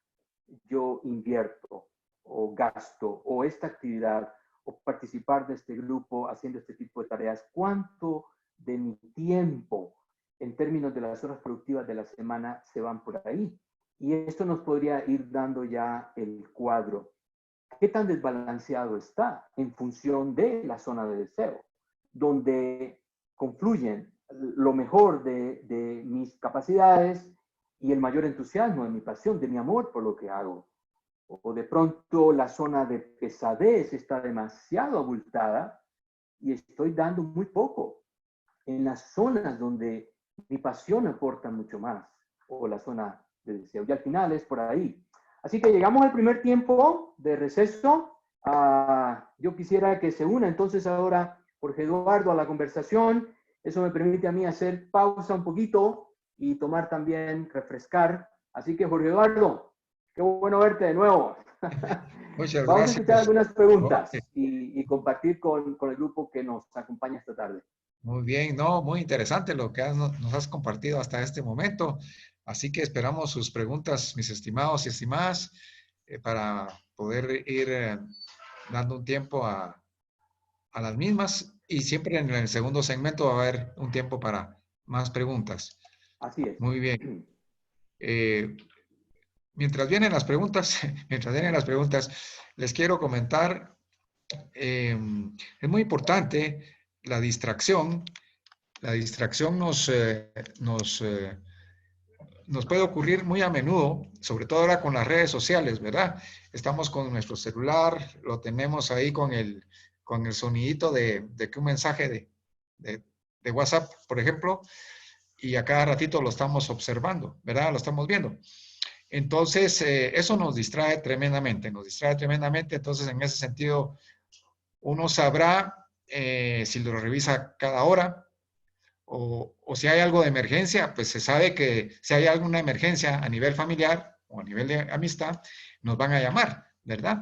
yo invierto o gasto o esta actividad o participar de este grupo haciendo este tipo de tareas, cuánto de mi tiempo en términos de las horas productivas de la semana se van por ahí. Y esto nos podría ir dando ya el cuadro. ¿Qué tan desbalanceado está en función de la zona de deseo? Donde confluyen lo mejor de mis capacidades y el mayor entusiasmo de mi pasión, de mi amor por lo que hago. O de pronto la zona de pesadez está demasiado abultada y estoy dando muy poco en las zonas donde mi pasión aporta mucho más, o la zona de deseo. Y al final es por ahí. Así que llegamos al primer tiempo de receso. Yo quisiera que se una entonces ahora Jorge Eduardo a la conversación. Eso me permite a mí hacer pausa un poquito y tomar también, refrescar. Así que Jorge Eduardo, qué bueno verte de nuevo. Muchas Vamos a gracias. escuchar algunas preguntas Okay. y compartir con el grupo que nos acompaña esta tarde. Muy bien, no, muy interesante lo que nos has compartido hasta este momento. Así que esperamos sus preguntas, mis estimados y estimadas, para poder ir dando un tiempo a las mismas. Y siempre en el segundo segmento va a haber un tiempo para más preguntas. Así es. Muy bien. Mientras vienen las preguntas, les quiero comentar, es muy importante la distracción. La distracción nos puede ocurrir muy a menudo, sobre todo ahora con las redes sociales, ¿verdad? Estamos con nuestro celular, lo tenemos ahí con el sonidito de que un mensaje de WhatsApp, por ejemplo, y a cada ratito lo estamos observando, ¿verdad? Lo estamos viendo. Entonces, eso nos distrae tremendamente, entonces en ese sentido uno sabrá si lo revisa cada hora o si hay algo de emergencia, pues se sabe que si hay alguna emergencia a nivel familiar o a nivel de amistad, nos van a llamar, ¿verdad?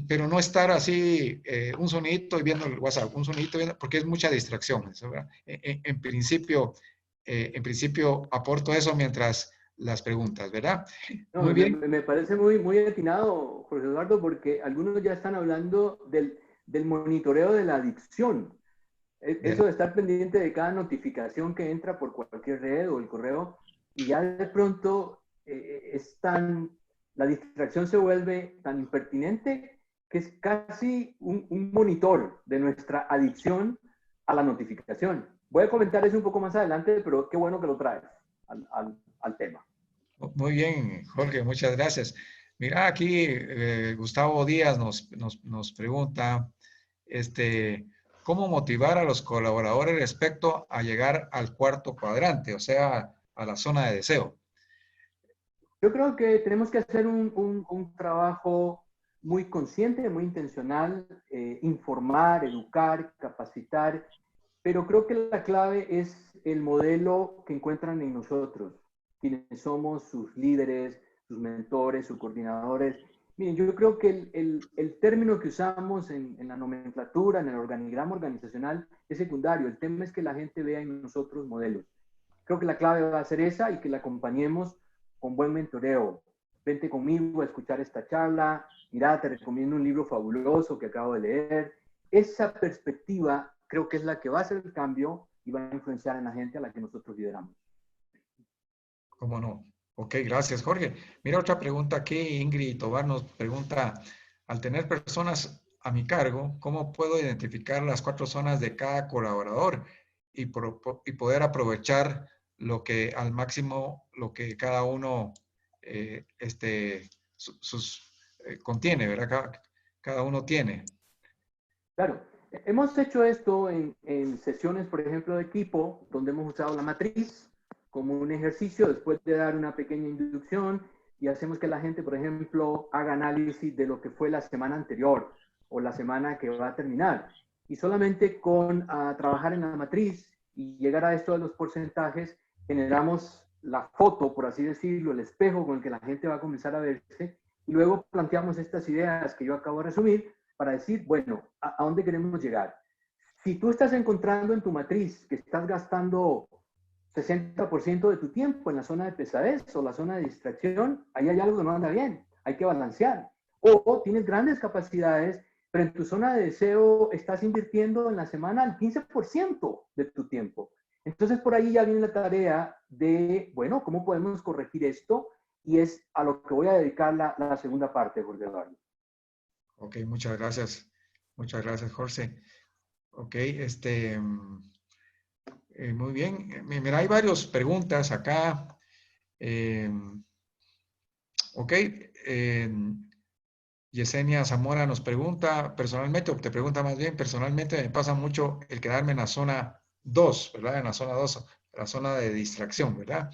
Pero no estar así, un sonidito y viendo el WhatsApp, un sonidito viendo, porque es mucha distracción, ¿verdad? En principio aporto eso mientras las preguntas, ¿verdad? No, Muy bien. me parece muy, muy atinado, Jorge Eduardo, porque algunos ya están hablando del monitoreo de la adicción. Eso de estar pendiente de cada notificación que entra por cualquier red o el correo, y ya de pronto la distracción se vuelve tan impertinente que es casi un monitor de nuestra adicción a la notificación. Voy a comentar eso un poco más adelante, pero qué bueno que lo traes al tema. Muy bien, Jorge, muchas gracias. Mira, aquí Gustavo Díaz nos pregunta, ¿cómo motivar a los colaboradores respecto a llegar al cuarto cuadrante, o sea, a la zona de deseo? Yo creo que tenemos que hacer un trabajo muy consciente, muy intencional, informar, educar, capacitar, pero creo que la clave es el modelo que encuentran en nosotros, quienes somos sus líderes, sus mentores, sus coordinadores. Miren, yo creo que el término que usamos en la nomenclatura, en el organigrama organizacional, es secundario. El tema es que la gente vea en nosotros modelos. Creo que la clave va a ser esa y que la acompañemos con buen mentoreo. Vente conmigo a escuchar esta charla. Mira, te recomiendo un libro fabuloso que acabo de leer. Esa perspectiva creo que es la que va a hacer el cambio y va a influenciar en la gente a la que nosotros lideramos. ¿Cómo no? Ok, gracias, Jorge. Mira otra pregunta aquí, Ingrid Tobar nos pregunta, al tener personas a mi cargo, ¿cómo puedo identificar las 4 zonas de cada colaborador y poder aprovechar al máximo lo que cada uno contiene, ¿verdad? Cada uno tiene. Claro, hemos hecho esto en sesiones, por ejemplo, de equipo, donde hemos usado la matriz como un ejercicio después de dar una pequeña inducción y hacemos que la gente, por ejemplo, haga análisis de lo que fue la semana anterior o la semana que va a terminar. Y solamente con trabajar en la matriz y llegar a esto de los porcentajes, generamos la foto, por así decirlo, el espejo con el que la gente va a comenzar a verse y luego planteamos estas ideas que yo acabo de resumir para decir, bueno, ¿a dónde queremos llegar? Si tú estás encontrando en tu matriz que estás gastando 60% de tu tiempo en la zona de pesadez o la zona de distracción, ahí hay algo que no anda bien, hay que balancear. O tienes grandes capacidades, pero en tu zona de deseo estás invirtiendo en la semana el 15% de tu tiempo. Entonces por ahí ya viene la tarea de, bueno, ¿cómo podemos corregir esto? Y es a lo que voy a dedicar la segunda parte, Jorge Eduardo. Ok, muchas gracias. Muchas gracias, Jorge. Ok, muy bien. Mira, hay varias preguntas acá. Ok. Yesenia Zamora nos pregunta, personalmente, o te pregunta más bien, personalmente me pasa mucho el quedarme en la zona 2, ¿verdad? En la zona 2, la zona de distracción, ¿verdad?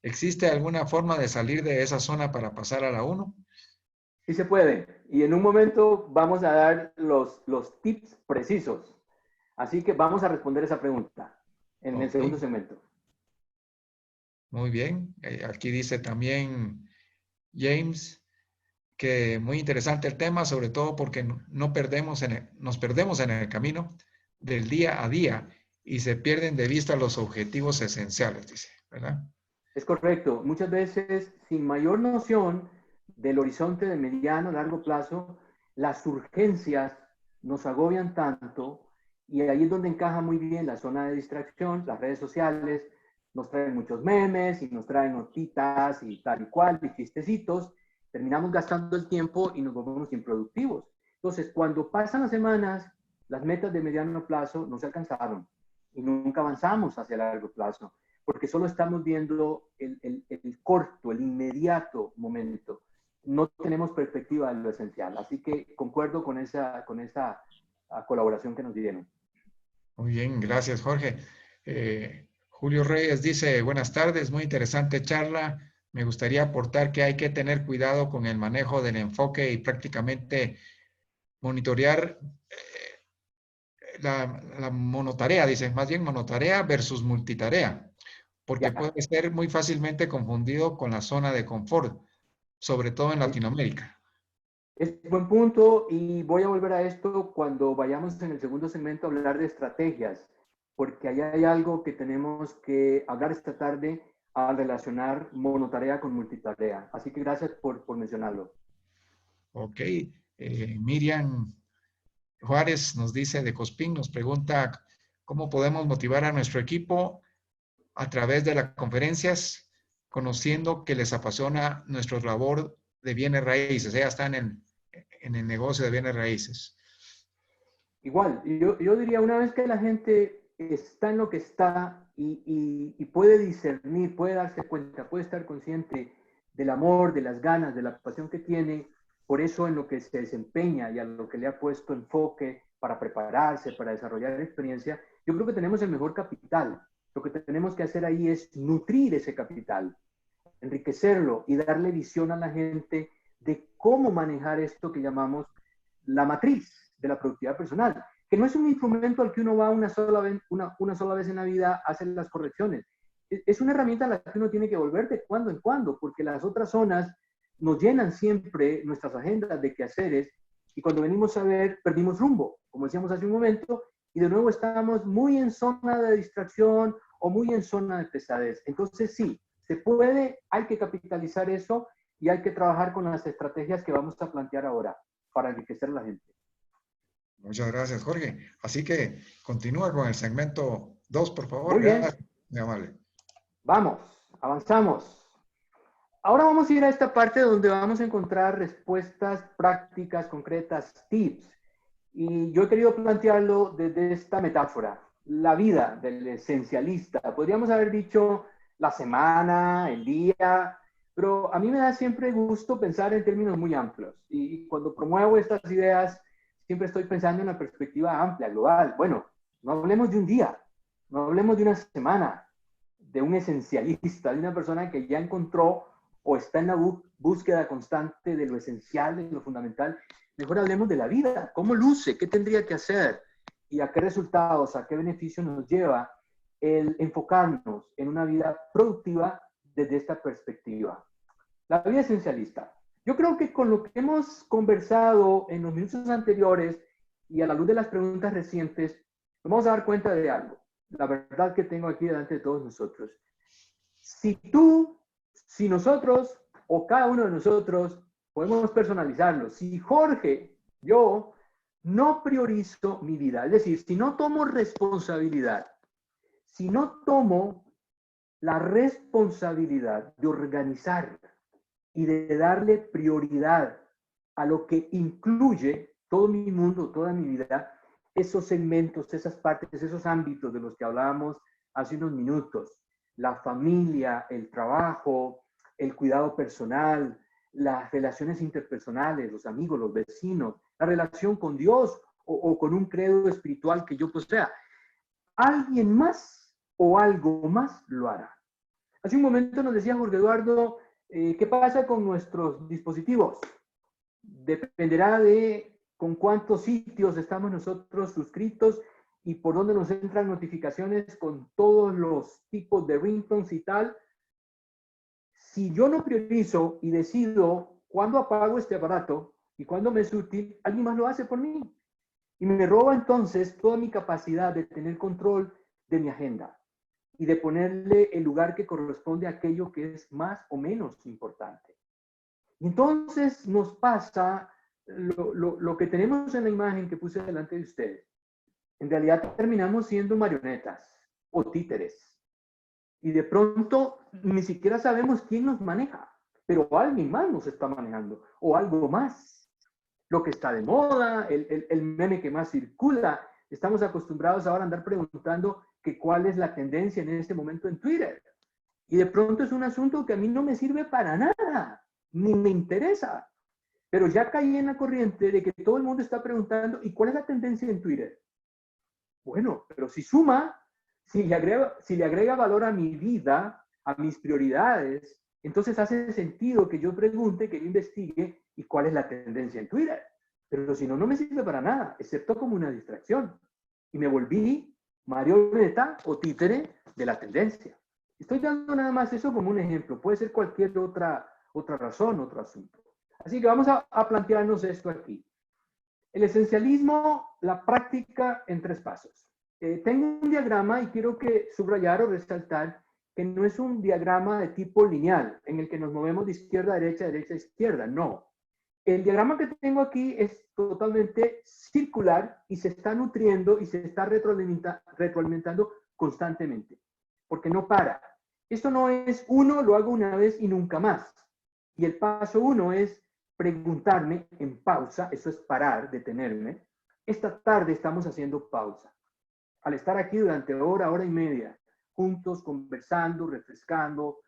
¿Existe alguna forma de salir de esa zona para pasar a la 1? Sí se puede. Y en un momento vamos a dar los tips precisos. Así que vamos a responder esa pregunta en el Ok, segundo segmento. muy bien. Aquí dice también James que muy interesante el tema, sobre todo porque nos perdemos en el camino del día a día y se pierden de vista los objetivos esenciales, dice, ¿verdad? Es correcto. Muchas veces, sin mayor noción del horizonte de mediano, largo plazo, las urgencias nos agobian tanto y ahí es donde encaja muy bien la zona de distracción, las redes sociales, nos traen muchos memes y nos traen notitas y tal y cual, y chistecitos, terminamos gastando el tiempo y nos volvemos improductivos. Entonces, cuando pasan las semanas, las metas de mediano plazo no se alcanzaron y nunca avanzamos hacia el largo plazo, porque solo estamos viendo el corto, el inmediato momento. No tenemos perspectiva de lo esencial. Así que concuerdo con esa colaboración que nos dieron. Muy bien, gracias, Jorge. Julio Reyes dice, buenas tardes, muy interesante charla. Me gustaría aportar que hay que tener cuidado con el manejo del enfoque y prácticamente monitorear la monotarea, dice, más bien monotarea versus multitarea, porque Ya. puede ser muy fácilmente confundido con la zona de confort, sobre todo en Latinoamérica. Es buen punto y voy a volver a esto cuando vayamos en el segundo segmento a hablar de estrategias, porque ahí hay algo que tenemos que hablar esta tarde al relacionar monotarea con multitarea. Así que gracias por mencionarlo. Ok, Miriam Juárez nos dice de Cospín, nos pregunta cómo podemos motivar a nuestro equipo a través de las conferencias, conociendo que les apasiona nuestra labor de bienes raíces. Ella está en el negocio de bienes raíces. Igual, yo diría, una vez que la gente está en lo que está y puede discernir, puede darse cuenta, puede estar consciente del amor, de las ganas, de la pasión que tiene, por eso en lo que se desempeña y a lo que le ha puesto enfoque para prepararse, para desarrollar experiencia, yo creo que tenemos el mejor capital. Lo que tenemos que hacer ahí es nutrir ese capital, enriquecerlo y darle visión a la gente de cómo manejar esto que llamamos la matriz de la productividad personal, que no es un instrumento al que uno va una sola vez en la vida a hacer las correcciones. Es una herramienta a la que uno tiene que volver de cuando en cuando, porque las otras zonas nos llenan siempre nuestras agendas de quehaceres y cuando venimos a ver, perdimos rumbo, como decíamos hace un momento, y de nuevo estamos muy en zona de distracción o muy en zona de pesadez. Entonces sí, se puede, hay que capitalizar eso y hay que trabajar con las estrategias que vamos a plantear ahora para enriquecer a la gente. Muchas gracias, Jorge. Así que continúa con el segmento 2, por favor. Muy bien, Gracias, muy amable. vamos, avanzamos. Ahora vamos a ir a esta parte donde vamos a encontrar respuestas prácticas, concretas, tips. Y yo he querido plantearlo desde esta metáfora, la vida del esencialista. Podríamos haber dicho la semana, el día, pero a mí me da siempre gusto pensar en términos muy amplios. Y cuando promuevo estas ideas, siempre estoy pensando en una perspectiva amplia, global. Bueno, no hablemos de un día, no hablemos de una semana, de un esencialista, de una persona que ya encontró o está en la búsqueda constante de lo esencial, de lo fundamental. Mejor hablemos de la vida, cómo luce, qué tendría que hacer y a qué resultados, a qué beneficio nos lleva el enfocarnos en una vida productiva desde esta perspectiva. La vida esencialista. Yo creo que con lo que hemos conversado en los minutos anteriores y a la luz de las preguntas recientes, nos vamos a dar cuenta de algo. La verdad que tengo aquí delante de todos nosotros. Si nosotros o cada uno de nosotros podemos personalizarlo, si Jorge, yo, no priorizo mi vida, es decir, si no tomo responsabilidad, si no tomo la responsabilidad de organizar y de darle prioridad a lo que incluye todo mi mundo, toda mi vida, esos segmentos, esas partes, esos ámbitos de los que hablábamos hace unos minutos, la familia, el trabajo, el cuidado personal, las relaciones interpersonales, los amigos, los vecinos, la relación con Dios o con un credo espiritual que yo posea. Alguien más o algo más lo hará. Hace un momento nos decía Jorge Eduardo, ¿qué pasa con nuestros dispositivos? Dependerá de con cuántos sitios estamos nosotros suscritos y por dónde nos entran notificaciones con todos los tipos de ringtones y tal. Si yo no priorizo y decido cuándo apago este aparato y cuándo me es útil, alguien más lo hace por mí. Y me roba entonces toda mi capacidad de tener control de mi agenda y de ponerle el lugar que corresponde a aquello que es más o menos importante. Y entonces nos pasa lo que tenemos en la imagen que puse delante de ustedes. En realidad terminamos siendo marionetas o títeres. Y de pronto ni siquiera sabemos quién nos maneja, pero alguien más nos está manejando o algo más. Lo que está de moda, el meme que más circula. Estamos acostumbrados ahora a andar preguntando que cuál es la tendencia en este momento en Twitter. Y de pronto es un asunto que a mí no me sirve para nada, ni me interesa. Pero ya caí en la corriente de que todo el mundo está preguntando, ¿y cuál es la tendencia en Twitter? Bueno, pero si suma, si le agrega valor a mi vida, a mis prioridades, entonces hace sentido que yo pregunte, que yo investigue, ¿y cuál es la tendencia en Twitter? Pero si no, no me sirve para nada, excepto como una distracción. Y me volví marioneta o títere de la tendencia. Estoy dando nada más eso como un ejemplo. Puede ser cualquier otra razón, otro asunto. Así que vamos a plantearnos esto aquí. El esencialismo, la práctica en 3 pasos. Tengo un diagrama y quiero subrayar o resaltar que no es un diagrama de tipo lineal, en el que nos movemos de izquierda a derecha, derecha a izquierda. No. El diagrama que tengo aquí es totalmente circular y se está nutriendo y se está retroalimentando constantemente, porque no para. Esto no es uno, lo hago una vez y nunca más. Y el paso 1 es preguntarme en pausa, eso es parar, detenerme. Esta tarde estamos haciendo pausa. Al estar aquí durante hora y media, juntos, conversando, refrescando,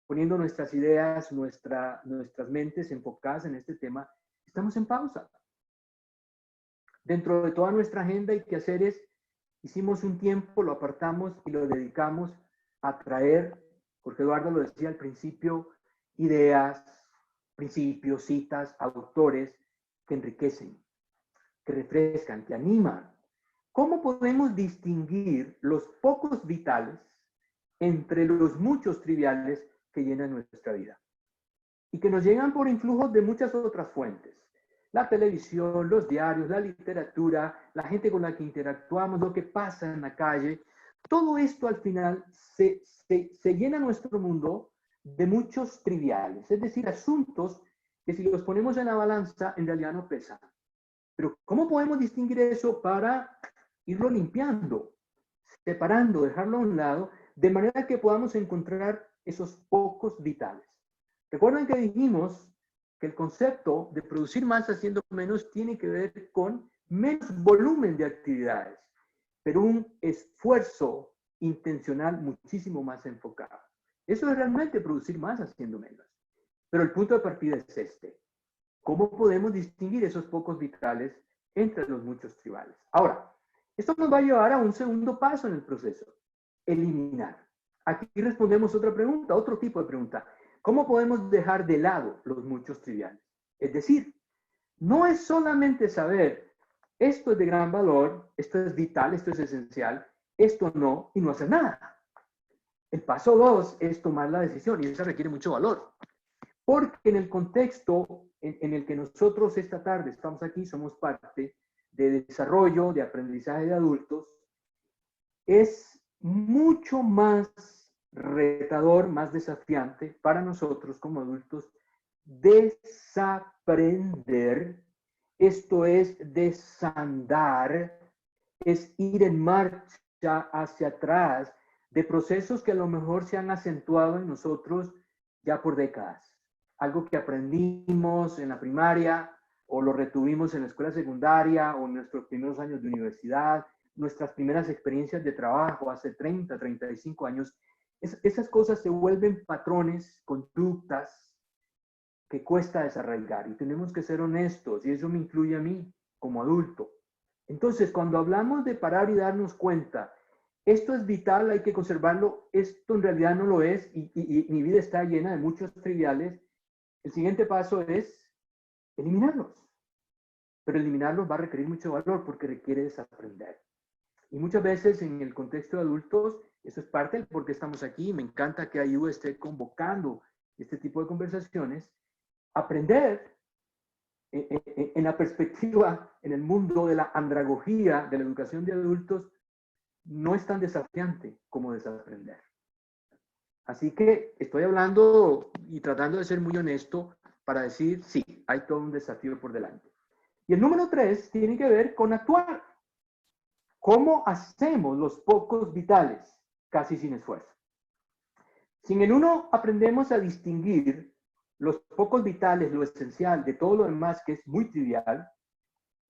poniendo nuestras ideas, nuestras mentes enfocadas en este tema, estamos en pausa. Dentro de toda nuestra agenda y quehaceres, hicimos un tiempo, lo apartamos y lo dedicamos a traer, Jorge Eduardo lo decía al principio, ideas, principios, citas, autores que enriquecen, que refrescan, que animan. ¿Cómo podemos distinguir los pocos vitales entre los muchos triviales que llenan nuestra vida? Y que nos llegan por influjos de muchas otras fuentes. La televisión, los diarios, la literatura, la gente con la que interactuamos, lo que pasa en la calle. Todo esto al final se llena nuestro mundo de muchos triviales, es decir, asuntos que si los ponemos en la balanza en realidad no pesan. Pero ¿cómo podemos distinguir eso para irlo limpiando, separando, dejarlo a un lado, de manera que podamos encontrar esos pocos vitales? Recuerden que dijimos que el concepto de producir más haciendo menos tiene que ver con menos volumen de actividades, pero un esfuerzo intencional muchísimo más enfocado. Eso es realmente producir más haciendo menos. Pero el punto de partida es este. ¿Cómo podemos distinguir esos pocos vitales entre los muchos tribales? Ahora, esto nos va a llevar a un segundo paso en el proceso. Eliminar. Aquí respondemos otra pregunta, otro tipo de pregunta. ¿Cómo podemos dejar de lado los muchos triviales? Es decir, no es solamente saber esto es de gran valor, esto es vital, esto es esencial, esto no, y no hacer nada. El paso 2 es tomar la decisión, y eso requiere mucho valor. Porque en el contexto en el que nosotros esta tarde estamos aquí, somos parte de desarrollo, de aprendizaje de adultos, es mucho más retador, más desafiante para nosotros como adultos desaprender. Esto es desandar, es ir en marcha hacia atrás de procesos que a lo mejor se han acentuado en nosotros ya por décadas. Algo que aprendimos en la primaria o lo retuvimos en la escuela secundaria o en nuestros primeros años de universidad, nuestras primeras experiencias de trabajo hace 30, 35 años. Esas cosas se vuelven patrones, conductas que cuesta desarraigar y tenemos que ser honestos y eso me incluye a mí como adulto. Entonces, cuando hablamos de parar y darnos cuenta, esto es vital, hay que conservarlo, esto en realidad no lo es y mi vida está llena de muchos triviales, el siguiente paso es eliminarlos. Pero eliminarlos va a requerir mucho valor porque requiere desaprender. Y muchas veces en el contexto de adultos, eso es parte del por qué estamos aquí. Me encanta que IU esté convocando este tipo de conversaciones. Aprender en la perspectiva, en el mundo de la andragogía, de la educación de adultos, no es tan desafiante como desaprender. Así que estoy hablando y tratando de ser muy honesto para decir, sí, hay todo un desafío por delante. Y el número 3 tiene que ver con actuar. ¿Cómo hacemos los pocos vitales casi sin esfuerzo? Si en el uno aprendemos a distinguir los pocos vitales, lo esencial, de todo lo demás que es muy trivial,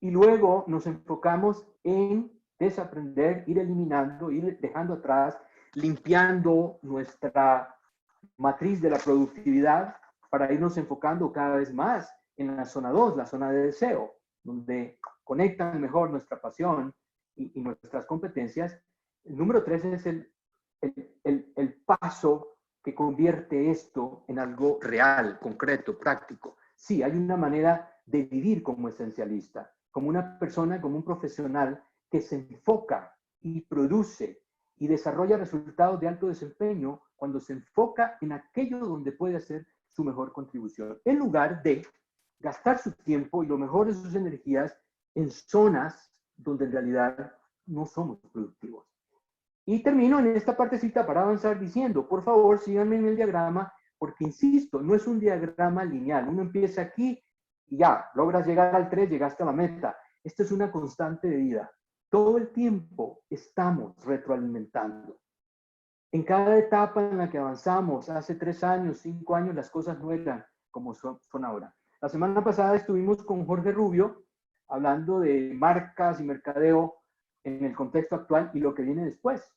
y luego nos enfocamos en desaprender, ir eliminando, ir dejando atrás, limpiando nuestra matriz de la productividad para irnos enfocando cada vez más en la zona 2, la zona de deseo, donde conectan mejor nuestra pasión y nuestras competencias. El número 3 es el paso que convierte esto en algo real, concreto, práctico. Sí, hay una manera de vivir como esencialista, como una persona, como un profesional que se enfoca y produce y desarrolla resultados de alto desempeño cuando se enfoca en aquello donde puede hacer su mejor contribución, en lugar de gastar su tiempo y lo mejor de sus energías en zonas donde en realidad no somos productivos. Y termino en esta partecita para avanzar diciendo, por favor, síganme en el diagrama, porque insisto, no es un diagrama lineal. Uno empieza aquí y ya, logras llegar al 3, llegaste a la meta. Esto es una constante de vida. Todo el tiempo estamos retroalimentando. En cada etapa en la que avanzamos, hace 3 años, 5 años, las cosas no eran como son ahora. La semana pasada estuvimos con Jorge Rubio hablando de marcas y mercadeo en el contexto actual y lo que viene después.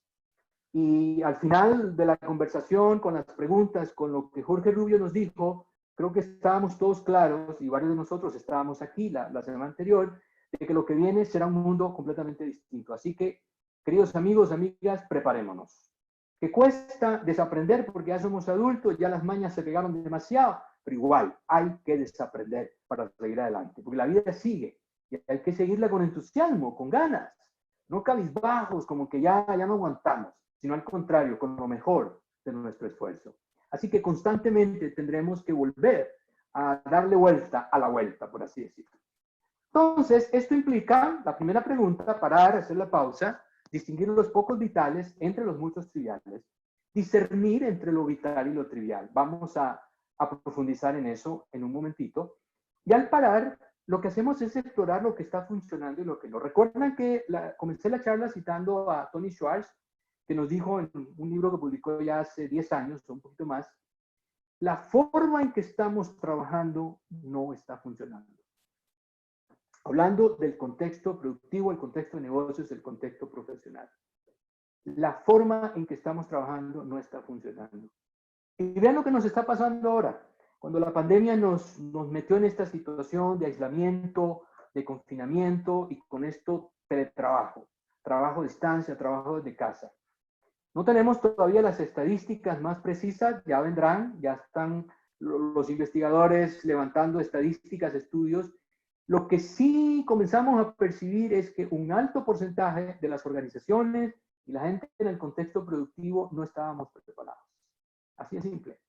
Y al final de la conversación, con las preguntas, con lo que Jorge Rubio nos dijo, creo que estábamos todos claros, y varios de nosotros estábamos aquí la semana anterior, de que lo que viene será un mundo completamente distinto. Así que, queridos amigos, amigas, preparémonos. Que cuesta desaprender porque ya somos adultos, ya las mañas se pegaron demasiado, pero igual hay que desaprender para seguir adelante, porque la vida sigue y hay que seguirla con entusiasmo, con ganas, no cabizbajos, como que ya no aguantamos, sino al contrario, con lo mejor de nuestro esfuerzo. Así que constantemente tendremos que volver a darle vuelta a la vuelta, por así decirlo. Entonces, esto implica, la primera pregunta, parar, hacer la pausa, distinguir los pocos vitales entre los muchos triviales, discernir entre lo vital y lo trivial. Vamos a profundizar en eso en un momentito. Y al parar, lo que hacemos es explorar lo que está funcionando y lo que no. Recuerdan que comencé la charla citando a Tony Schwartz, que nos dijo en un libro que publicó ya hace 10 años, o un poquito más, la forma en que estamos trabajando no está funcionando. Hablando del contexto productivo, el contexto de negocios, el contexto profesional. La forma en que estamos trabajando no está funcionando. Y vean lo que nos está pasando ahora. Cuando la pandemia nos metió en esta situación de aislamiento, de confinamiento y con esto teletrabajo, trabajo a distancia, trabajo desde casa. No tenemos todavía las estadísticas más precisas, ya vendrán, ya están los investigadores levantando estadísticas, estudios. Lo que sí comenzamos a percibir es que un alto porcentaje de las organizaciones y la gente en el contexto productivo no estábamos preparados. Así de simple.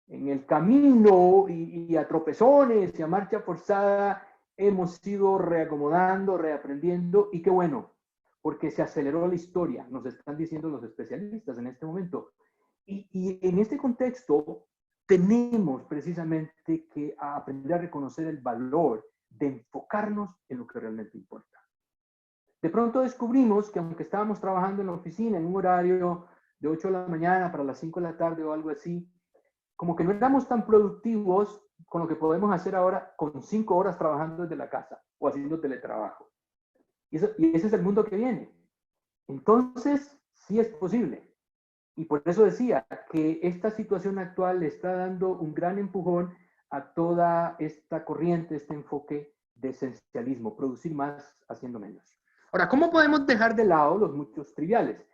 En el camino y a tropezones y a marcha forzada hemos ido reacomodando, reaprendiendo y qué bueno, porque se aceleró la historia, nos están diciendo los especialistas en este momento. Y en este contexto tenemos precisamente que aprender a reconocer el valor de enfocarnos en lo que realmente importa. De pronto descubrimos que aunque estábamos trabajando en la oficina en un horario de 8 de la mañana para las 5 de la tarde o algo así, como que no éramos tan productivos con lo que podemos hacer ahora con 5 horas trabajando desde la casa o haciendo teletrabajo. Y ese es el mundo que viene. Entonces, sí es posible. Y por eso decía que esta situación actual le está dando un gran empujón a toda esta corriente, este enfoque de esencialismo, producir más haciendo menos. Ahora, ¿cómo podemos dejar de lado los muchos triviales?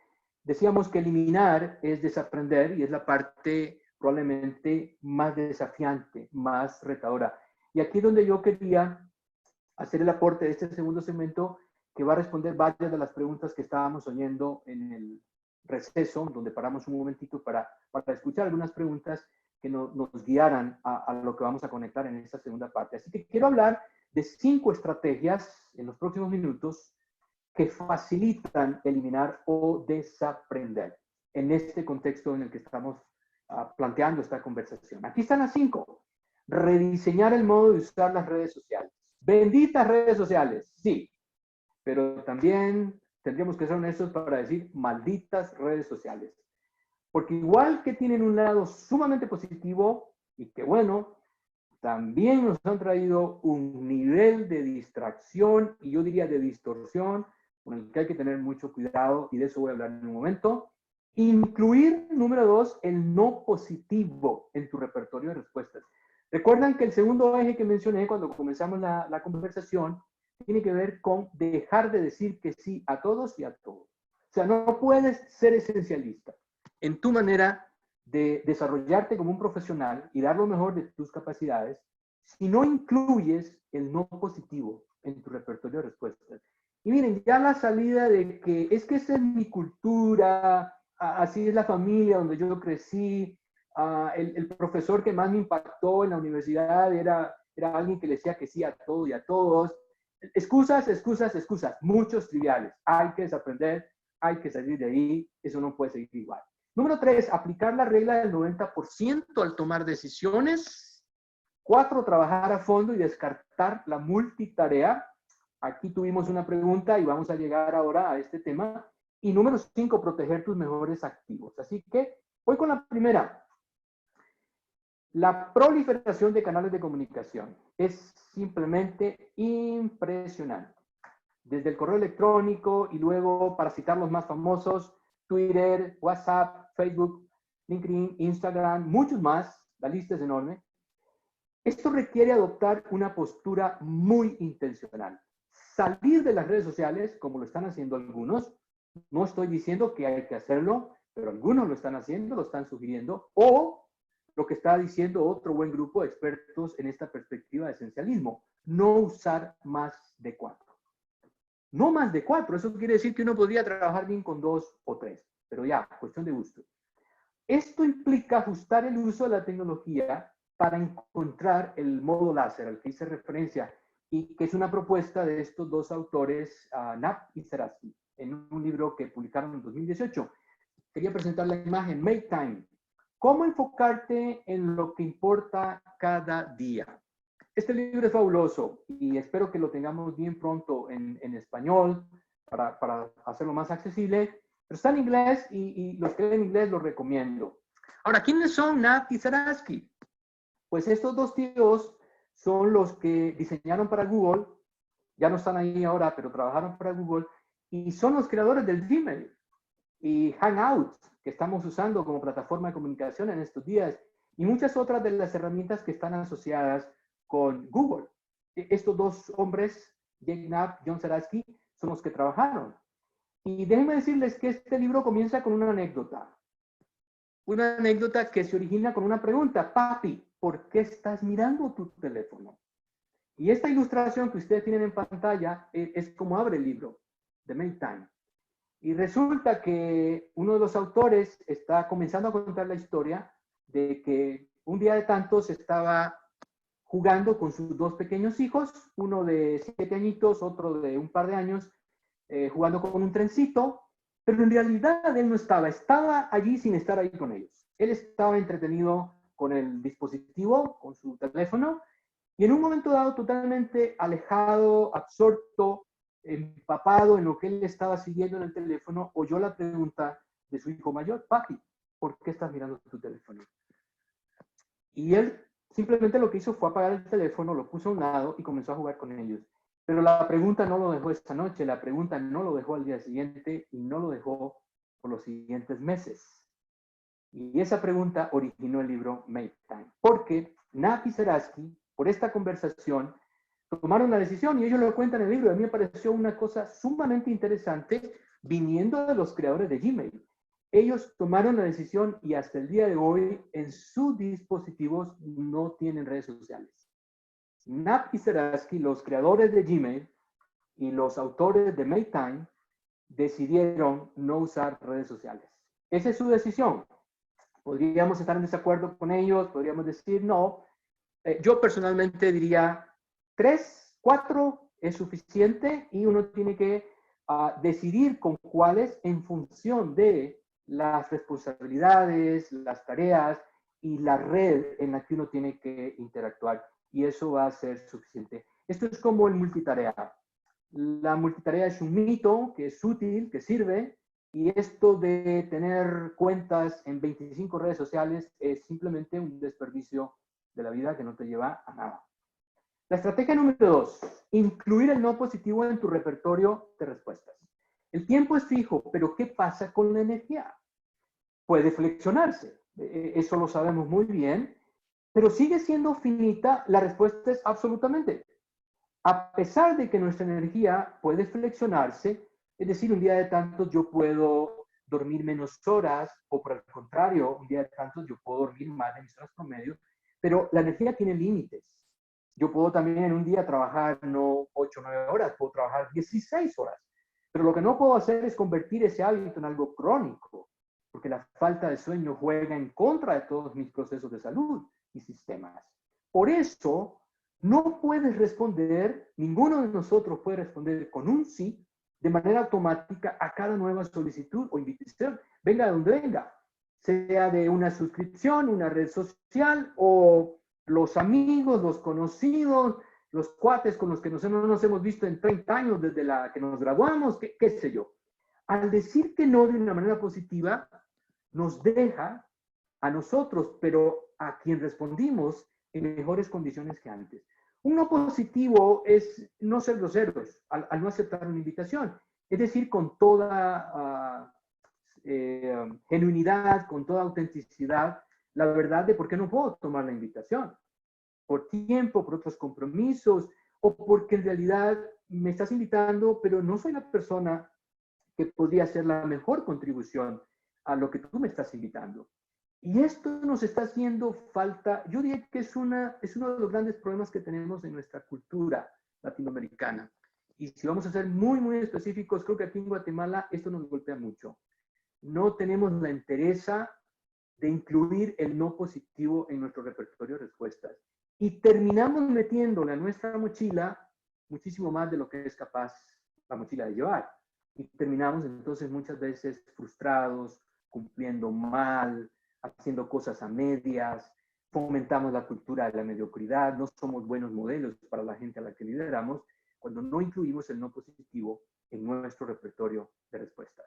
Decíamos que eliminar es desaprender y es la parte probablemente más desafiante, más retadora. Y aquí es donde yo quería hacer el aporte de este segundo segmento que va a responder varias de las preguntas que estábamos oyendo en el receso, donde paramos un momentito para escuchar algunas preguntas que nos guiaran a lo que vamos a conectar en esta segunda parte. Así que quiero hablar de 5 estrategias en los próximos minutos que facilitan eliminar o desaprender en este contexto en el que estamos planteando esta conversación. Aquí están las 5. Rediseñar el modo de usar las redes sociales. Benditas redes sociales, sí, pero también tendríamos que ser honestos para decir malditas redes sociales. Porque igual que tienen un lado sumamente positivo y que bueno, también nos han traído un nivel de distracción y yo diría de distorsión con el que hay que tener mucho cuidado y de eso voy a hablar en un momento. Incluir, número 2, el no positivo en tu repertorio de respuestas. Recuerdan que el segundo eje que mencioné cuando comenzamos la conversación tiene que ver con dejar de decir que sí a todos y a todos. O sea, no puedes ser esencialista en tu manera de desarrollarte como un profesional y dar lo mejor de tus capacidades si no incluyes el no positivo en tu repertorio de respuestas. Y miren, ya la salida de que es que esa es mi cultura, así es la familia donde yo crecí, el profesor que más me impactó en la universidad era alguien que le decía que sí a todo y a todos. Excusas, excusas, excusas, muchos triviales. Hay que desaprender, hay que salir de ahí, eso no puede seguir igual. Número 3, aplicar la regla del 90% al tomar decisiones. 4, trabajar a fondo y descartar la multitarea. Aquí tuvimos una pregunta y vamos a llegar ahora a este tema. Y número 5, proteger tus mejores activos. Así que voy con la primera. La proliferación de canales de comunicación es simplemente impresionante. Desde el correo electrónico y luego, para citar los más famosos, Twitter, WhatsApp, Facebook, LinkedIn, Instagram, muchos más, la lista es enorme. Esto requiere adoptar una postura muy intencional. Salir de las redes sociales, como lo están haciendo algunos, no estoy diciendo que hay que hacerlo, pero algunos lo están haciendo, lo están sugiriendo, o lo que está diciendo otro buen grupo de expertos en esta perspectiva de esencialismo, no usar más de 4. No más de 4, eso quiere decir que uno podría trabajar bien con 2 o 3, pero ya, cuestión de gusto. Esto implica ajustar el uso de la tecnología para encontrar el modo láser al que hice referencia y que es una propuesta de estos dos autores, Knapp y Zeratsky, en un libro que publicaron en 2018. Quería presentar la imagen, Make Time. ¿Cómo enfocarte en lo que importa cada día? Este libro es fabuloso y espero que lo tengamos bien pronto en español para hacerlo más accesible. Pero está en inglés y los que leen inglés lo recomiendo. Ahora, ¿quiénes son Knapp y Zeratsky? Pues estos dos tíos son los que diseñaron para Google, ya no están ahí ahora, pero trabajaron para Google, y son los creadores del Gmail y Hangouts, que estamos usando como plataforma de comunicación en estos días, y muchas otras de las herramientas que están asociadas con Google. Estos dos hombres, Jake Knapp y John Zeratsky, son los que trabajaron. Y déjenme decirles que este libro comienza con una anécdota. Una anécdota que se origina con una pregunta. Papi, ¿por qué estás mirando tu teléfono? Y esta ilustración que ustedes tienen en pantalla es como abre el libro, The Make Time. Y resulta que uno de los autores está comenzando a contar la historia de que un día de tantos estaba jugando con sus dos pequeños hijos, uno de 7 añitos, otro de un par de años, jugando con un trencito, pero en realidad él no estaba allí sin estar ahí con ellos. Él estaba entretenido con el dispositivo, con su teléfono, y en un momento dado totalmente alejado, absorto, empapado en lo que él estaba siguiendo en el teléfono, oyó la pregunta de su hijo mayor: papi, ¿por qué estás mirando tu teléfono? Y él simplemente lo que hizo fue apagar el teléfono, lo puso a un lado y comenzó a jugar con ellos. Pero la pregunta no lo dejó esta noche, la pregunta no lo dejó al día siguiente y no lo dejó por los siguientes meses. Y esa pregunta originó el libro Make Time, porque Knapp y Zeratsky, por esta conversación, tomaron la decisión, y ellos lo cuentan en el libro. A mí me pareció una cosa sumamente interesante viniendo de los creadores de Gmail. Ellos tomaron la decisión y hasta el día de hoy en sus dispositivos no tienen redes sociales. Knapp y Zeratsky, los creadores de Gmail y los autores de Make Time, decidieron no usar redes sociales. Esa es su decisión. Podríamos estar en desacuerdo con ellos, podríamos decir no. Yo personalmente diría 3, 4 es suficiente y uno tiene que decidir con cuáles en función de las responsabilidades, las tareas y la red en la que uno tiene que interactuar. Y eso va a ser suficiente. Esto es como el multitarea. La multitarea es un mito que es útil, que sirve, Y esto de tener cuentas en 25 redes sociales es simplemente un desperdicio de la vida que no te lleva a nada. La estrategia número 2, incluir el no positivo en tu repertorio de respuestas. El tiempo es fijo, pero ¿qué pasa con la energía? Puede flexionarse, eso lo sabemos muy bien, pero sigue siendo finita. La respuesta es absolutamente. A pesar de que nuestra energía puede flexionarse, es decir, un día de tantos yo puedo dormir menos horas, o por el contrario, un día de tantos yo puedo dormir más de mis horas promedio, pero la energía tiene límites. Yo puedo también en un día trabajar no 8 o 9 horas, puedo trabajar 16 horas. Pero lo que no puedo hacer es convertir ese hábito en algo crónico, porque la falta de sueño juega en contra de todos mis procesos de salud y sistemas. Por eso, no puedes responder, ninguno de nosotros puede responder con un sí de manera automática a cada nueva solicitud o invitación, venga de donde venga, sea de una suscripción, una red social o los amigos, los conocidos, los cuates con los que no nos hemos visto en 30 años desde la que nos graduamos, qué sé yo. Al decir que no de una manera positiva, nos deja a nosotros, pero a quien respondimos en mejores condiciones que antes. Un no positivo es no ser groseros al no aceptar una invitación. Es decir, con toda genuinidad, con toda autenticidad, la verdad de por qué no puedo tomar la invitación. Por tiempo, por otros compromisos, o porque en realidad me estás invitando, pero no soy la persona que podría hacer la mejor contribución a lo que tú me estás invitando. Y esto nos está haciendo falta, yo diría que es uno de los grandes problemas que tenemos en nuestra cultura latinoamericana. Y si vamos a ser muy, muy específicos, creo que aquí en Guatemala esto nos golpea mucho. No tenemos la entereza de incluir el no positivo en nuestro repertorio de respuestas. Y terminamos metiéndole a nuestra mochila muchísimo más de lo que es capaz la mochila de llevar. Y terminamos entonces muchas veces frustrados, cumpliendo mal, haciendo cosas a medias, fomentamos la cultura de la mediocridad, no somos buenos modelos para la gente a la que lideramos cuando no incluimos el no positivo en nuestro repertorio de respuestas.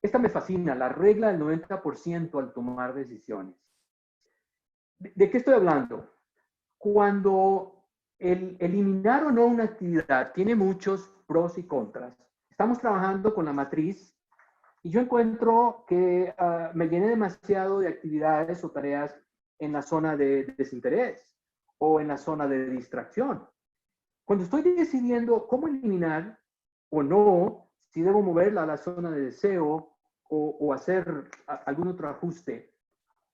Esta me fascina, la regla del 90% al tomar decisiones. ¿De qué estoy hablando? Cuando el eliminar o no una actividad tiene muchos pros y contras. Estamos trabajando con la matriz y yo encuentro que me llené demasiado de actividades o tareas en la zona de desinterés o en la zona de distracción. Cuando estoy decidiendo cómo eliminar o no, si debo moverla a la zona de deseo o hacer algún otro ajuste,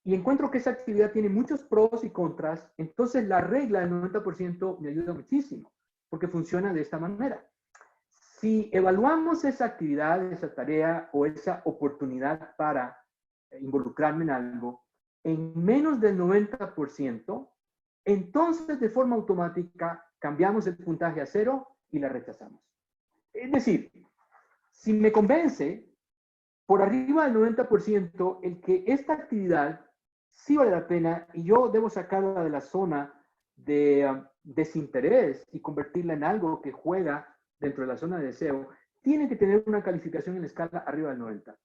y encuentro que esa actividad tiene muchos pros y contras, entonces la regla del 90% me ayuda muchísimo, porque funciona de esta manera. Si evaluamos esa actividad, esa tarea o esa oportunidad para involucrarme en algo, en menos del 90%, entonces de forma automática cambiamos el puntaje a 0 y la rechazamos. Es decir, si me convence por arriba del 90% el que esta actividad sí vale la pena y yo debo sacarla de la zona de desinterés y convertirla en algo que juega dentro de la zona de deseo, tiene que tener una calificación en la escala arriba del 90.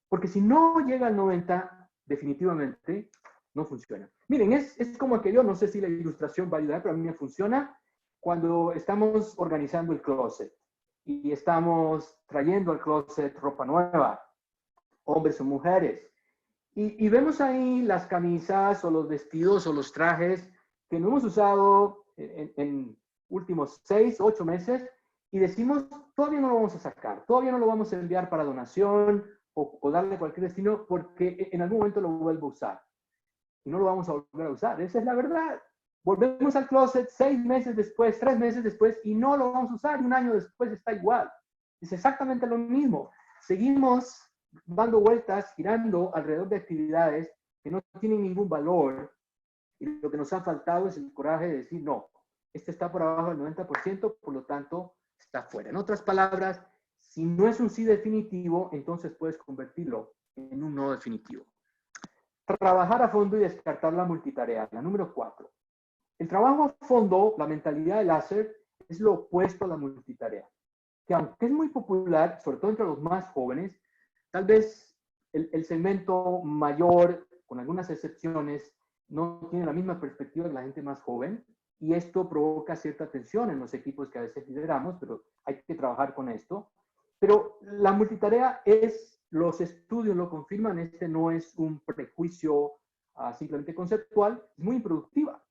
Porque si no llega al 90, definitivamente no funciona. Miren, es como aquello, no sé si la ilustración va a ayudar, pero a mí me funciona cuando estamos organizando el closet y estamos trayendo al closet ropa nueva, hombres o mujeres, y vemos ahí las camisas o los vestidos o los trajes que no hemos usado en últimos 6, 8 meses y decimos, todavía no lo vamos a sacar, todavía no lo vamos a enviar para donación o darle a cualquier destino porque en algún momento lo vuelvo a usar y no lo vamos a volver a usar. Esa es la verdad. Volvemos al closet 6 meses después, 3 meses después y no lo vamos a usar y un año después está igual. Es exactamente lo mismo. Seguimos dando vueltas, girando alrededor de actividades que no tienen ningún valor y lo que nos ha faltado es el coraje de decir, no, este está por abajo del 90%, por lo tanto está fuera. En otras palabras, si no es un sí definitivo, entonces puedes convertirlo en un no definitivo. Trabajar a fondo y descartar la multitarea. La número 4. El trabajo a fondo, la mentalidad de láser, es lo opuesto a la multitarea. Que aunque es muy popular, sobre todo entre los más jóvenes, Tal vez el segmento mayor, con algunas excepciones, no tiene la misma perspectiva que la gente más joven, y esto provoca cierta tensión en los equipos que a veces lideramos, pero hay que trabajar con esto. Pero la multitarea los estudios lo confirman, este no es un prejuicio simplemente conceptual, es muy improductiva.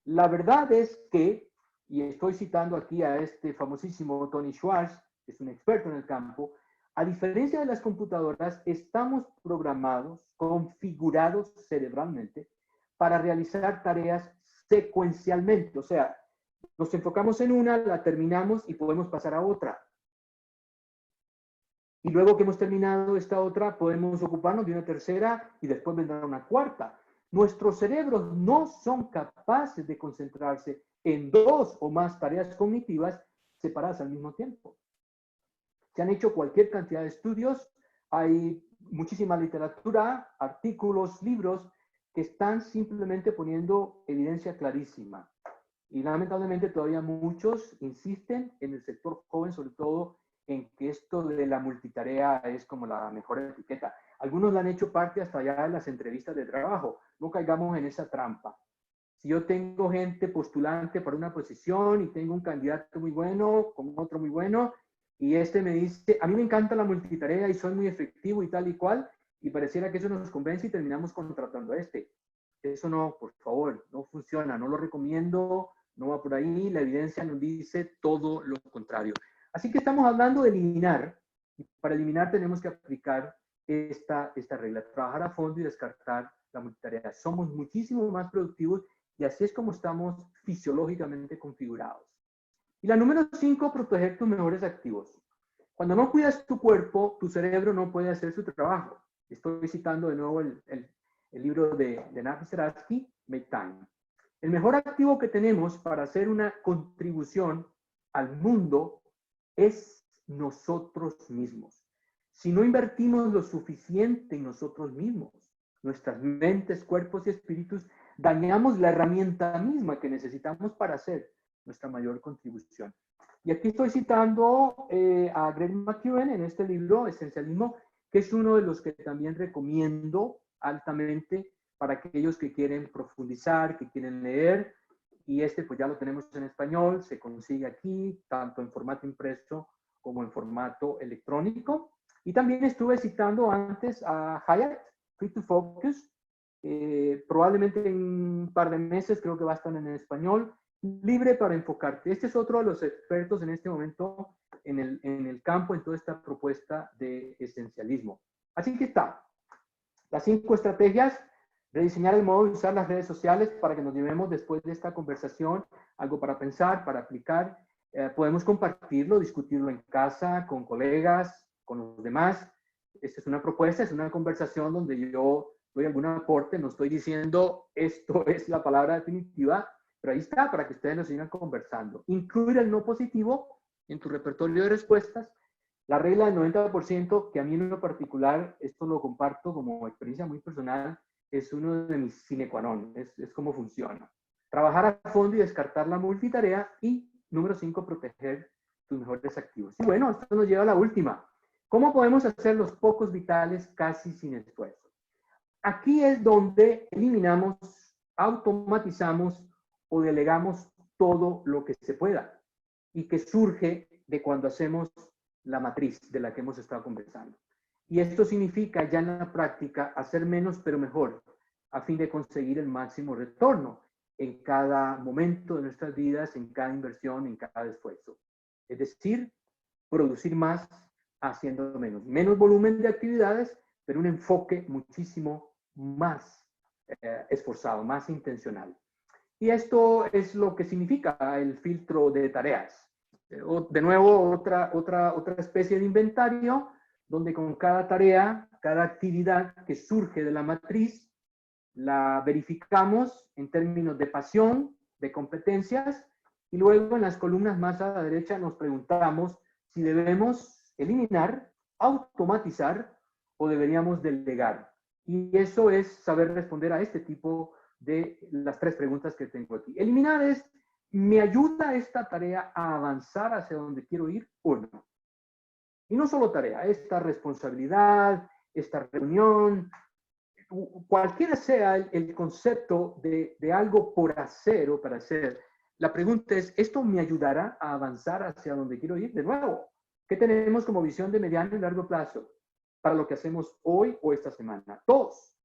La verdad es que, y estoy citando aquí a este famosísimo Tony Schwartz, que es un experto en el campo, a diferencia de las computadoras, estamos programados, configurados cerebralmente para realizar tareas secuencialmente. O sea, nos enfocamos en una, la terminamos y podemos pasar a otra. Y luego que hemos terminado esta otra, podemos ocuparnos de una tercera y después vendrá una cuarta. Nuestros cerebros no son capaces de concentrarse en dos o más tareas cognitivas separadas al mismo tiempo. Se han hecho cualquier cantidad de estudios, hay muchísima literatura, artículos, libros que están simplemente poniendo evidencia clarísima. Y lamentablemente todavía muchos insisten en el sector joven, sobre todo en que esto de la multitarea es como la mejor etiqueta. Algunos la han hecho parte hasta allá de las entrevistas de trabajo. No caigamos en esa trampa. Si yo tengo gente postulante para una posición y tengo un candidato muy bueno con otro muy bueno, y este me dice, a mí me encanta la multitarea y soy muy efectivo y tal y cual, y pareciera que eso nos convence y terminamos contratando a este. Eso no, por favor, no funciona, no lo recomiendo, no va por ahí, la evidencia nos dice todo lo contrario. Así que estamos hablando de eliminar, y para eliminar tenemos que aplicar esta regla, trabajar a fondo y descartar la multitarea. Somos muchísimo más productivos y así es como estamos fisiológicamente configurados. Y la número 5, proteger tus mejores activos. Cuando no cuidas tu cuerpo, tu cerebro no puede hacer su trabajo. Estoy citando de nuevo el libro de Navi Seratsky, Make Time. El mejor activo que tenemos para hacer una contribución al mundo es nosotros mismos. Si no invertimos lo suficiente en nosotros mismos, nuestras mentes, cuerpos y espíritus, dañamos la herramienta misma que necesitamos para hacer nuestra mayor contribución. Y aquí estoy citando a Greg McKeown en este libro, Esencialismo, que es uno de los que también recomiendo altamente para aquellos que quieren profundizar, que quieren leer. Y este pues ya lo tenemos en español, se consigue aquí, tanto en formato impreso como en formato electrónico. Y también estuve citando antes a Hyatt, Free to Focus, probablemente en un par de meses creo que va a estar en español, libre para enfocarte. Este es otro de los expertos en este momento en el campo, en toda esta propuesta de esencialismo. Así que está, las 5 estrategias: rediseñar el modo de usar las redes sociales para que nos llevemos después de esta conversación algo para pensar, para aplicar. Podemos compartirlo, discutirlo en casa, con colegas, con los demás. Esta es una propuesta, es una conversación donde yo doy algún aporte, no estoy diciendo esto es la palabra definitiva, pero ahí está, para que ustedes nos sigan conversando. Incluir el no positivo en tu repertorio de respuestas. La regla del 90%, que a mí en lo particular, esto lo comparto como experiencia muy personal, es uno de mis sine qua non, es cómo funciona. Trabajar a fondo y descartar la multitarea. Y número 5, proteger tus mejores activos. Y bueno, esto nos lleva a la última. ¿Cómo podemos hacer los pocos vitales casi sin esfuerzo? Aquí es donde eliminamos, automatizamos o delegamos todo lo que se pueda y que surge de cuando hacemos la matriz de la que hemos estado conversando. Y esto significa ya en la práctica hacer menos pero mejor, a fin de conseguir el máximo retorno en cada momento de nuestras vidas, en cada inversión, en cada esfuerzo. Es decir, producir más haciendo menos. Menos volumen de actividades, pero un enfoque muchísimo más esforzado, más intencional. Y esto es lo que significa el filtro de tareas. De nuevo, otra especie de inventario, donde con cada tarea, cada actividad que surge de la matriz, la verificamos en términos de pasión, de competencias, y luego en las columnas más a la derecha nos preguntamos si debemos eliminar, automatizar o deberíamos delegar. Y eso es saber responder a este tipo de las 3 preguntas que tengo aquí. Eliminar es, ¿me ayuda esta tarea a avanzar hacia donde quiero ir o no? Y no solo tarea, esta responsabilidad, esta reunión, cualquiera sea el concepto de algo por hacer o para hacer, la pregunta es, ¿esto me ayudará a avanzar hacia donde quiero ir? De nuevo, ¿qué tenemos como visión de mediano y largo plazo para lo que hacemos hoy o esta semana? Dos,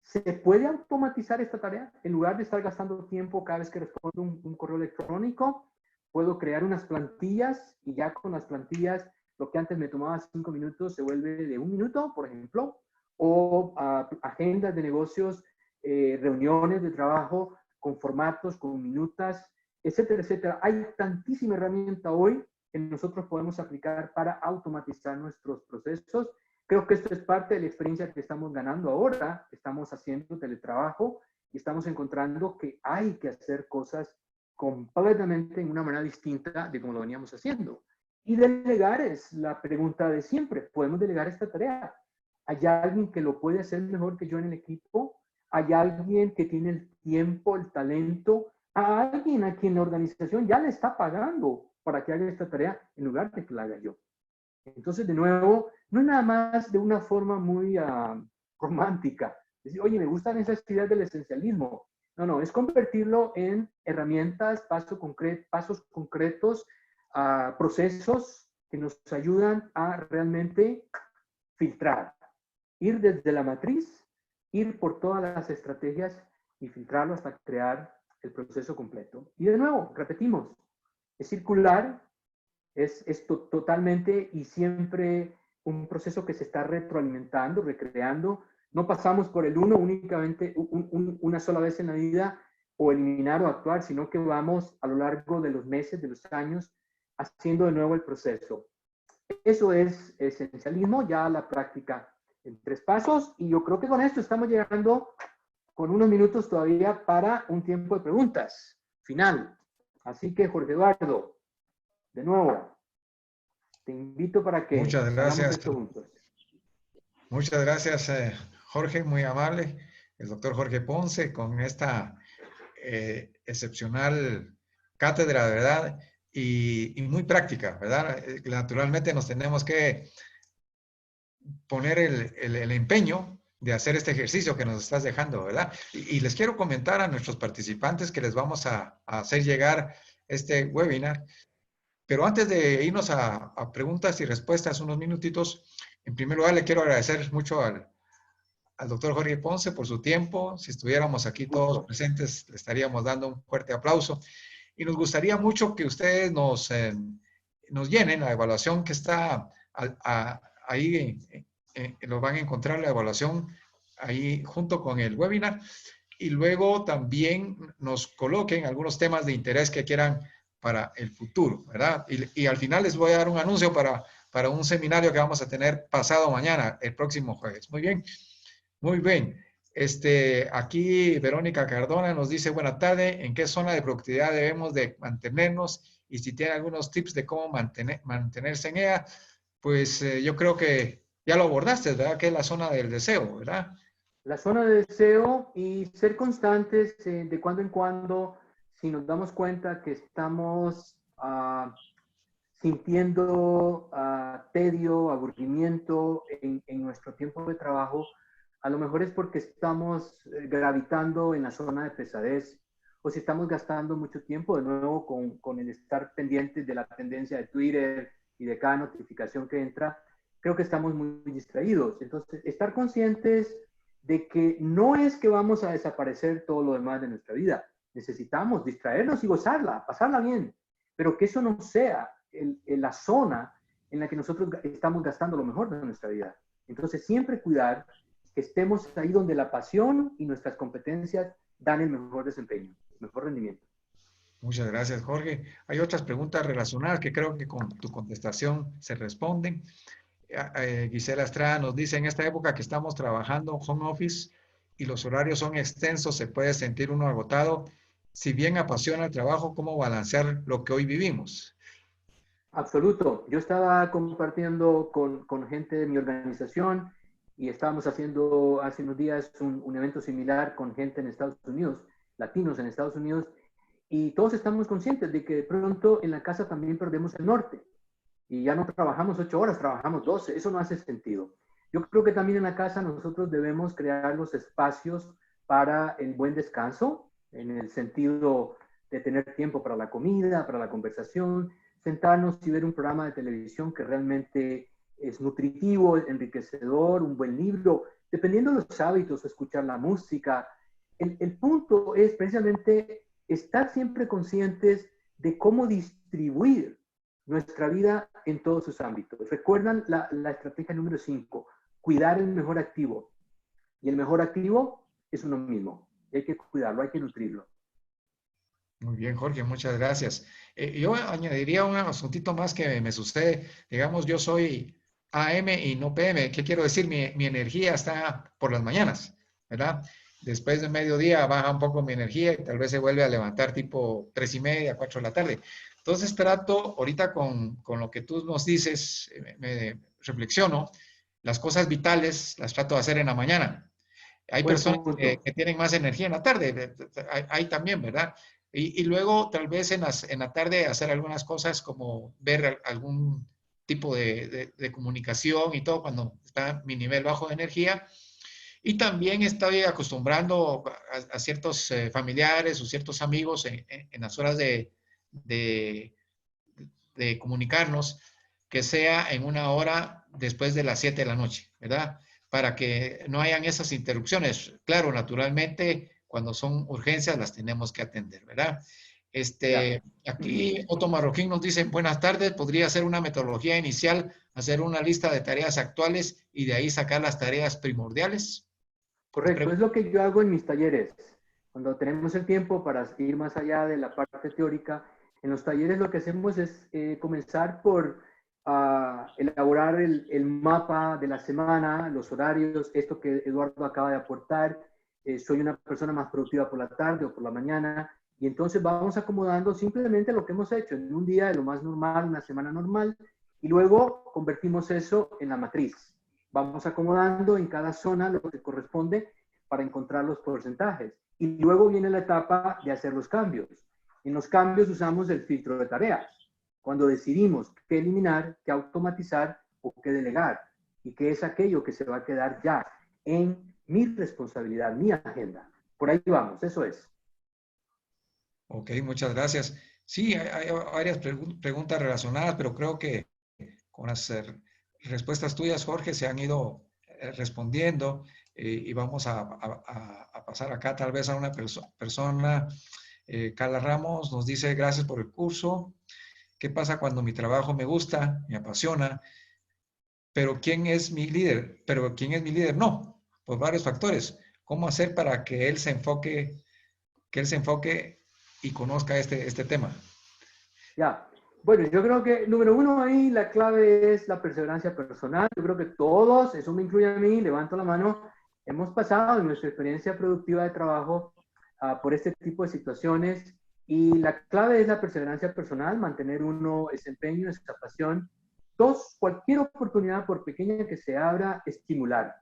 ¿se puede automatizar esta tarea? En lugar de estar gastando tiempo cada vez que respondo un correo electrónico, puedo crear unas plantillas y ya con las plantillas, lo que antes me tomaba 5 minutos se vuelve de 1 minuto, por ejemplo, o agendas de negocios, reuniones de trabajo con formatos, con minutas, etcétera, etcétera. Hay tantísima herramienta hoy que nosotros podemos aplicar para automatizar nuestros procesos. Creo que esto es parte de la experiencia que estamos ganando ahora. Estamos haciendo teletrabajo y estamos encontrando que hay que hacer cosas completamente en una manera distinta de como lo veníamos haciendo. Y delegar es la pregunta de siempre. ¿Podemos delegar esta tarea? ¿Hay alguien que lo puede hacer mejor que yo en el equipo? ¿Hay alguien que tiene el tiempo, el talento? ¿A alguien a quien la organización ya le está pagando para que haga esta tarea en lugar de que la haga yo? Entonces, de nuevo, no es nada más de una forma muy romántica. Decir, oye, me gustan esas ideas del esencialismo. No, no, es convertirlo en herramientas, pasos concretos, procesos que nos ayudan a realmente filtrar. Ir desde la matriz, ir por todas las estrategias y filtrarlo hasta crear el proceso completo. Y de nuevo, repetimos, es circular, es totalmente y siempre un proceso que se está retroalimentando, recreando. No pasamos por el uno únicamente una sola vez en la vida o eliminar o actuar, sino que vamos a lo largo de los meses, de los años, haciendo de nuevo el proceso. Eso es esencialismo, ya la práctica en 3 pasos. Y yo creo que con esto estamos llegando con unos minutos todavía para un tiempo de preguntas final. Así que, Jorge Eduardo, de nuevo, te invito para que Muchas hagamos gracias. esto juntos. Muchas gracias, Jorge, muy amable. El doctor Jorge Ponce con esta excepcional cátedra, ¿verdad? Y muy práctica, ¿verdad? Naturalmente nos tenemos que poner el empeño de hacer este ejercicio que nos estás dejando, ¿verdad? Y les quiero comentar a nuestros participantes que les vamos a hacer llegar este webinar. Pero antes de irnos a preguntas y respuestas, unos minutitos, en primer lugar le quiero agradecer mucho al doctor Jorge Ponce por su tiempo. Si estuviéramos aquí todos presentes, le estaríamos dando un fuerte aplauso. Y nos gustaría mucho que ustedes nos llenen la evaluación que está ahí, lo van a encontrar la evaluación ahí junto con el webinar. Y luego también nos coloquen algunos temas de interés que quieran para el futuro, ¿verdad? Y al final les voy a dar un anuncio para un seminario que vamos a tener pasado mañana, el próximo jueves. Muy bien. Muy bien. Aquí Verónica Cardona nos dice, buena tarde, ¿en qué zona de productividad debemos de mantenernos? Y si tiene algunos tips de cómo mantenerse en ella, pues yo creo que ya lo abordaste, ¿verdad? Que es la zona del deseo, ¿verdad? La zona de deseo y ser constantes de cuando en cuando, si nos damos cuenta que estamos sintiendo tedio, aburrimiento en nuestro tiempo de trabajo, a lo mejor es porque estamos gravitando en la zona de pesadez o si estamos gastando mucho tiempo de nuevo con el estar pendientes de la tendencia de Twitter y de cada notificación que entra, creo que estamos muy distraídos. Entonces, estar conscientes de que no es que vamos a desaparecer todo lo demás de nuestra vida. Necesitamos distraernos y gozarla, pasarla bien, pero que eso no sea la zona en la que nosotros estamos gastando lo mejor de nuestra vida. Entonces, siempre cuidar que estemos ahí donde la pasión y nuestras competencias dan el mejor desempeño, mejor rendimiento. Muchas gracias, Jorge. Hay otras preguntas relacionadas que creo que con tu contestación se responden. Gisela Estrada nos dice, en esta época que estamos trabajando home office y los horarios son extensos, se puede sentir uno agotado. Si bien apasiona el trabajo, ¿cómo balancear lo que hoy vivimos? Absoluto. Yo estaba compartiendo con gente de mi organización y estábamos haciendo hace unos días un evento similar con gente en Estados Unidos, latinos en Estados Unidos, y todos estamos conscientes de que de pronto en la casa también perdemos el norte. y ya no trabajamos 8 horas, trabajamos 12. Eso no hace sentido. Yo creo que también en la casa nosotros debemos crear los espacios para el buen descanso, en el sentido de tener tiempo para la comida, para la conversación, sentarnos y ver un programa de televisión que realmente es nutritivo, enriquecedor, un buen libro, dependiendo de los hábitos, escuchar la música. El punto es precisamente estar siempre conscientes de cómo distribuir nuestra vida en todos sus ámbitos. Recuerdan la estrategia número 5, cuidar el mejor activo. Y el mejor activo es uno mismo. Hay que cuidarlo, hay que nutrirlo. Muy bien, Jorge, muchas gracias. Yo añadiría un asuntito más que me sucede. Digamos, yo soy AM y no PM. ¿Qué quiero decir? Mi energía está por las mañanas, ¿verdad? Después de mediodía baja un poco mi energía y tal vez se vuelve a levantar tipo 3:30, 4 de la tarde. Entonces trato, ahorita con lo que tú nos dices, me reflexiono, las cosas vitales las trato de hacer en la mañana. Hay Buen personas punto. que tienen más energía en la tarde, hay también, ¿verdad? Y luego tal vez en la tarde hacer algunas cosas como ver algún tipo de comunicación y todo cuando está mi nivel bajo de energía. Y también estoy acostumbrando a ciertos familiares o ciertos amigos en las horas de, de comunicarnos que sea en una hora después de las 7 de la noche, ¿verdad? Para que no hayan esas interrupciones. Claro, naturalmente, cuando son urgencias las tenemos que atender, ¿verdad? Ya. Aquí Otto Marroquín nos dice, buenas tardes, podría hacer una metodología inicial, hacer una lista de tareas actuales y de ahí sacar las tareas primordiales. Correcto, es lo que yo hago en mis talleres. Cuando tenemos el tiempo para ir más allá de la parte teórica, en los talleres lo que hacemos es comenzar por elaborar el mapa de la semana, los horarios, esto que Eduardo acaba de aportar. Soy una persona más productiva por la tarde o por la mañana, y entonces vamos acomodando simplemente lo que hemos hecho en un día de lo más normal, una semana normal, y luego convertimos eso en la matriz. Vamos acomodando en cada zona lo que corresponde para encontrar los porcentajes. Y luego viene la etapa de hacer los cambios. En los cambios usamos el filtro de tareas, cuando decidimos qué eliminar, qué automatizar o qué delegar, y qué es aquello que se va a quedar ya en mi responsabilidad, mi agenda. Por ahí vamos, eso es. Ok, muchas gracias. Sí, hay varias preguntas relacionadas, pero creo que con las respuestas tuyas, Jorge, se han ido respondiendo y vamos a pasar acá tal vez a una persona. Carla Ramos nos dice, gracias por el curso. ¿Qué pasa cuando mi trabajo me gusta, me apasiona? Pero ¿quién es mi líder? ¿Pero quién es mi líder? No, por varios factores. ¿Cómo hacer para que él se enfoque y conozca este tema? Ya. Bueno, yo creo que número uno ahí la clave es la perseverancia personal. Yo creo que todos, eso me incluye a mí, levanto la mano, hemos pasado en nuestra experiencia productiva de trabajo por este tipo de situaciones y la clave es la perseverancia personal, mantener uno ese empeño, esa pasión. Dos, cualquier oportunidad, por pequeña que se abra, estimular.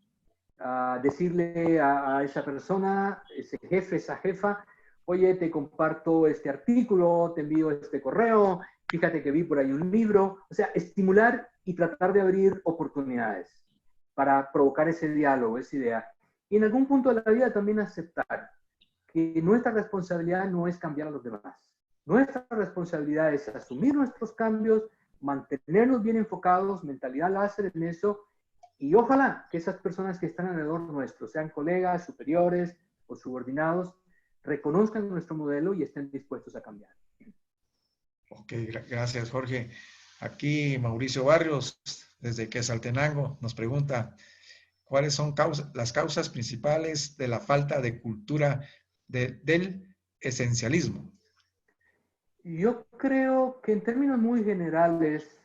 Decirle a esa persona, ese jefe, esa jefa, oye, te comparto este artículo, te envío este correo, fíjate que vi por ahí un libro, o sea, estimular y tratar de abrir oportunidades para provocar ese diálogo, esa idea. Y en algún punto de la vida también aceptar que nuestra responsabilidad no es cambiar a los demás. Nuestra responsabilidad es asumir nuestros cambios, mantenernos bien enfocados, mentalidad láser en eso, y ojalá que esas personas que están alrededor nuestro, sean colegas, superiores o subordinados, reconozcan nuestro modelo y estén dispuestos a cambiar. Ok, gracias, Jorge. Aquí Mauricio Barrios, desde Quetzaltenango, nos pregunta, ¿cuáles son las causas principales de la falta de cultura del esencialismo? Yo creo que en términos muy generales,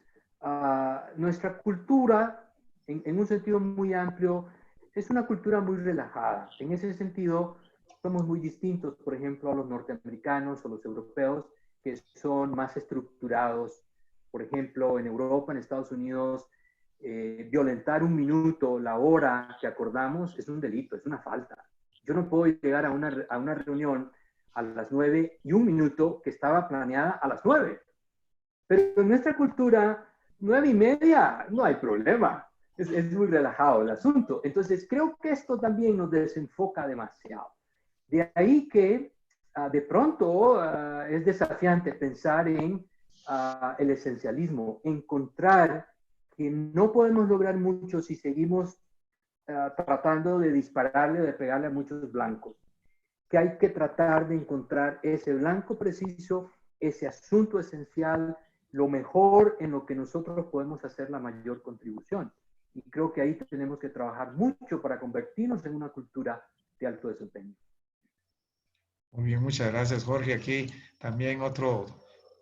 nuestra cultura, en un sentido muy amplio, es una cultura muy relajada. En ese sentido, somos muy distintos, por ejemplo, a los norteamericanos o los europeos, que son más estructurados. Por ejemplo, en Europa, en Estados Unidos, violentar un minuto, la hora que acordamos, es un delito, es una falta. Yo no puedo llegar a una reunión a las 9:01 que estaba planeada a las 9. Pero en nuestra cultura 9:30, no hay problema. Es muy relajado el asunto. Entonces, creo que esto también nos desenfoca demasiado. De ahí que de pronto es desafiante pensar en el esencialismo, encontrar que no podemos lograr mucho si seguimos tratando de dispararle o de pegarle a muchos blancos, que hay que tratar de encontrar ese blanco preciso, ese asunto esencial, lo mejor en lo que nosotros podemos hacer la mayor contribución. Y creo que ahí tenemos que trabajar mucho para convertirnos en una cultura de alto desempeño. Muy bien, muchas gracias, Jorge. Aquí también otro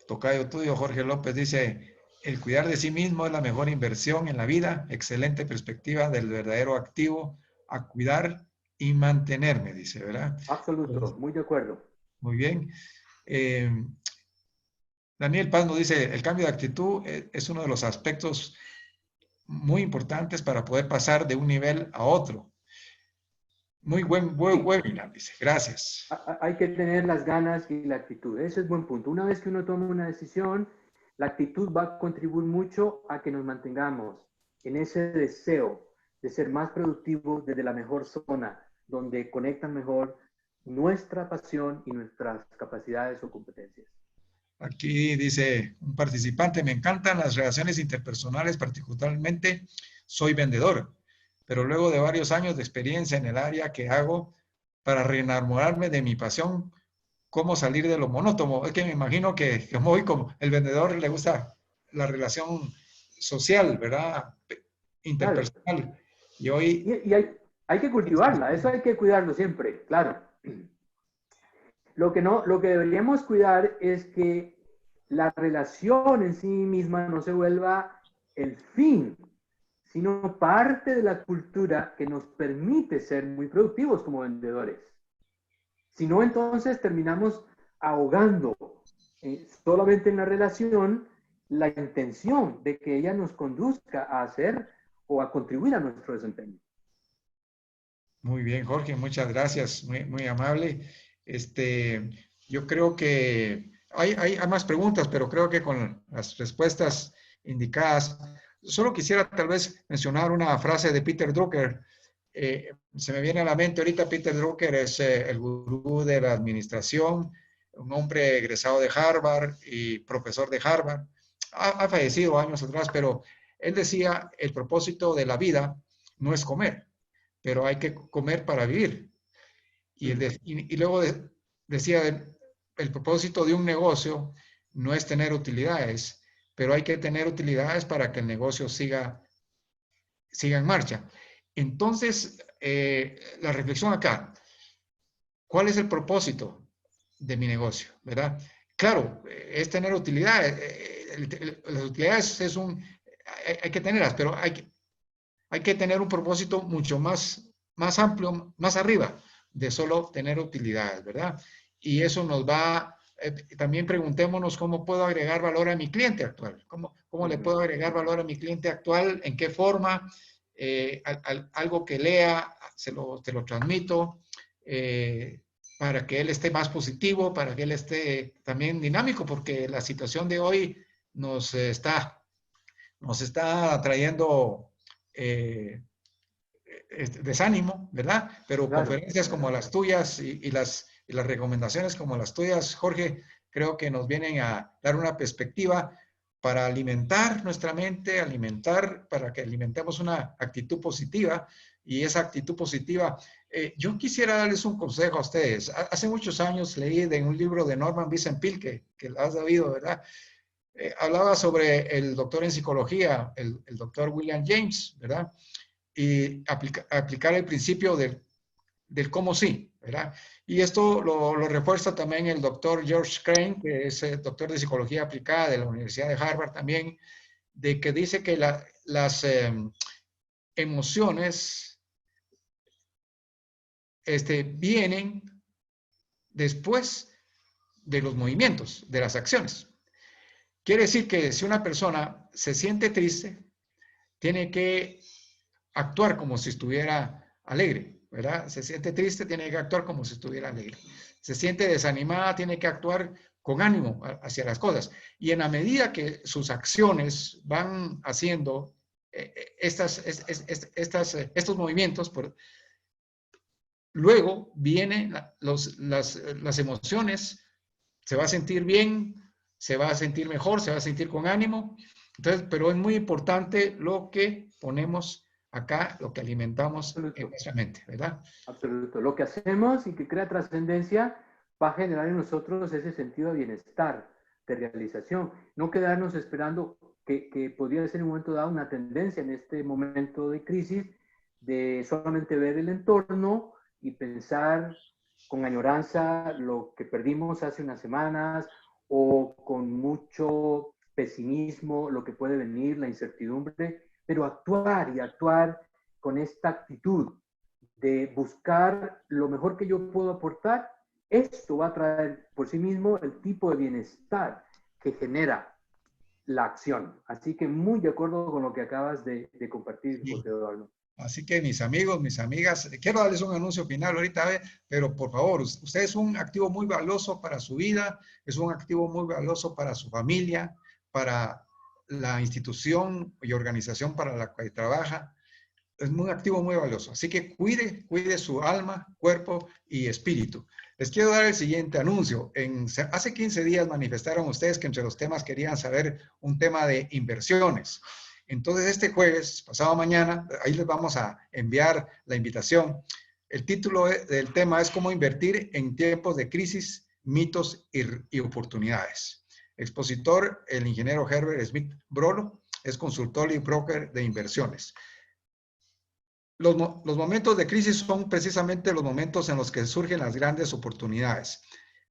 tocayo tuyo, Jorge López, dice, el cuidar de sí mismo es la mejor inversión en la vida. Excelente perspectiva del verdadero activo a cuidar y mantenerme, dice, ¿verdad? Absoluto, Pues, muy de acuerdo. muy bien. Eh, Daniel Paz nos dice, el cambio de actitud es uno de los aspectos muy importantes para poder pasar de un nivel a otro. Muy buen Sí, webinar, dice. Gracias. hay que tener las ganas y la actitud. Ese es buen punto. Una vez que uno toma una decisión, la actitud va a contribuir mucho a que nos mantengamos en ese deseo de ser más productivos desde la mejor zona, donde conectan mejor nuestra pasión y nuestras capacidades o competencias. Aquí dice un participante, me encantan las relaciones interpersonales, particularmente soy vendedor, pero luego de varios años de experiencia en el área que hago para reenamorarme de mi pasión, ¿cómo salir de lo monótono? Es que me imagino que muy como el vendedor le gusta la relación social, ¿verdad? Claro. Interpersonal. Y hoy... Y hay que cultivarla, eso hay que cuidarlo siempre, claro. Lo que deberíamos cuidar es que la relación en sí misma no se vuelva el fin, sino parte de la cultura que nos permite ser muy productivos como vendedores. Si no, entonces terminamos ahogando solamente en la relación la intención de que ella nos conduzca a hacer o a contribuir a nuestro desempeño. Muy bien, Jorge, muchas gracias, muy, muy amable. Yo creo que hay más preguntas, pero creo que con las respuestas indicadas, solo quisiera tal vez mencionar una frase de Peter Drucker. Se me viene a la mente ahorita, Peter Drucker es el gurú de la administración, un hombre egresado de Harvard y profesor de Harvard. Ha fallecido años atrás, pero él decía, el propósito de la vida no es comer, pero hay que comer para vivir. Y luego decía, el propósito de un negocio no es tener utilidades, pero hay que tener utilidades para que el negocio siga en marcha. Entonces, la reflexión acá, ¿cuál es el propósito de mi negocio? ¿Verdad? Claro, es tener utilidades. Las utilidades hay que tenerlas, pero hay que tener un propósito mucho más amplio, más arriba de solo tener utilidades, ¿verdad? Y eso nos va, también preguntémonos cómo puedo agregar valor a mi cliente actual, cómo le puedo agregar valor a mi cliente actual, en qué forma, algo que lea, te lo transmito, para que él esté más positivo, para que él esté también dinámico, porque la situación de hoy nos está, nos está trayendo desánimo, ¿verdad? Pero Claro, conferencias como las tuyas y las recomendaciones como las tuyas, Jorge, creo que nos vienen a dar una perspectiva para alimentar nuestra mente, para que alimentemos una actitud positiva y esa actitud positiva. Yo quisiera darles un consejo a ustedes. Hace muchos años leí de un libro de Norman Vincent Peale, que lo has oído, ¿verdad? Hablaba sobre el doctor en psicología, el doctor William James, ¿verdad? Y aplicar el principio del cómo sí, ¿verdad? Y esto lo refuerza también el doctor George Crane, que es doctor de psicología aplicada de la Universidad de Harvard también, de que dice que las emociones vienen después de los movimientos, de las acciones. Quiere decir que si una persona se siente triste, tiene que actuar como si estuviera alegre, ¿verdad? Se siente triste, tiene que actuar como si estuviera alegre. Se siente desanimada, tiene que actuar con ánimo hacia las cosas. Y en la medida que sus acciones van haciendo estos movimientos, luego vienen las emociones, se va a sentir bien, se va a sentir mejor, se va a sentir con ánimo. Entonces, pero es muy importante lo que ponemos acá, lo que alimentamos en nuestra mente, ¿verdad? Absoluto. Lo que hacemos y que crea trascendencia va a generar en nosotros ese sentido de bienestar, de realización. No quedarnos esperando que podría ser en un momento dado una tendencia en este momento de crisis de solamente ver el entorno y pensar con añoranza lo que perdimos hace unas semanas o con mucho pesimismo lo que puede venir, la incertidumbre, pero actuar y actuar con esta actitud de buscar lo mejor que yo puedo aportar, esto va a traer por sí mismo el tipo de bienestar que genera la acción. Así que muy de acuerdo con lo que acabas de compartir, Sí. José Eduardo. Así que mis amigos, mis amigas, quiero darles un anuncio final ahorita, pero por favor, usted es un activo muy valioso para su vida, es un activo muy valioso para su familia, para la institución y organización para la que trabaja. Es un activo muy valioso. Así que cuide su alma, cuerpo y espíritu. Les quiero dar el siguiente anuncio. Hace 15 días manifestaron ustedes que entre los temas querían saber un tema de inversiones. Entonces, este jueves, pasado mañana, ahí les vamos a enviar la invitación. El título del tema es cómo invertir en tiempos de crisis, mitos y oportunidades. Expositor, el ingeniero Herbert Smith Brolo, es consultor y broker de inversiones. Los momentos de crisis son precisamente los momentos en los que surgen las grandes oportunidades.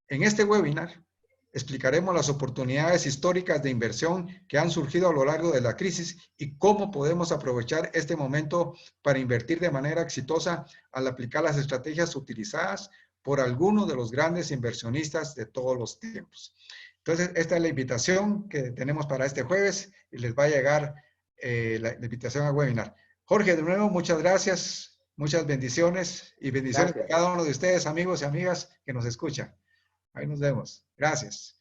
En este webinar explicaremos las oportunidades históricas de inversión que han surgido a lo largo de la crisis y cómo podemos aprovechar este momento para invertir de manera exitosa al aplicar las estrategias utilizadas por algunos de los grandes inversionistas de todos los tiempos. Entonces, esta es la invitación que tenemos para este jueves y les va a llegar la invitación al webinar. Jorge, de nuevo, muchas gracias, muchas bendiciones y bendiciones a cada uno de ustedes, amigos y amigas que nos escuchan. Ahí nos vemos. Gracias.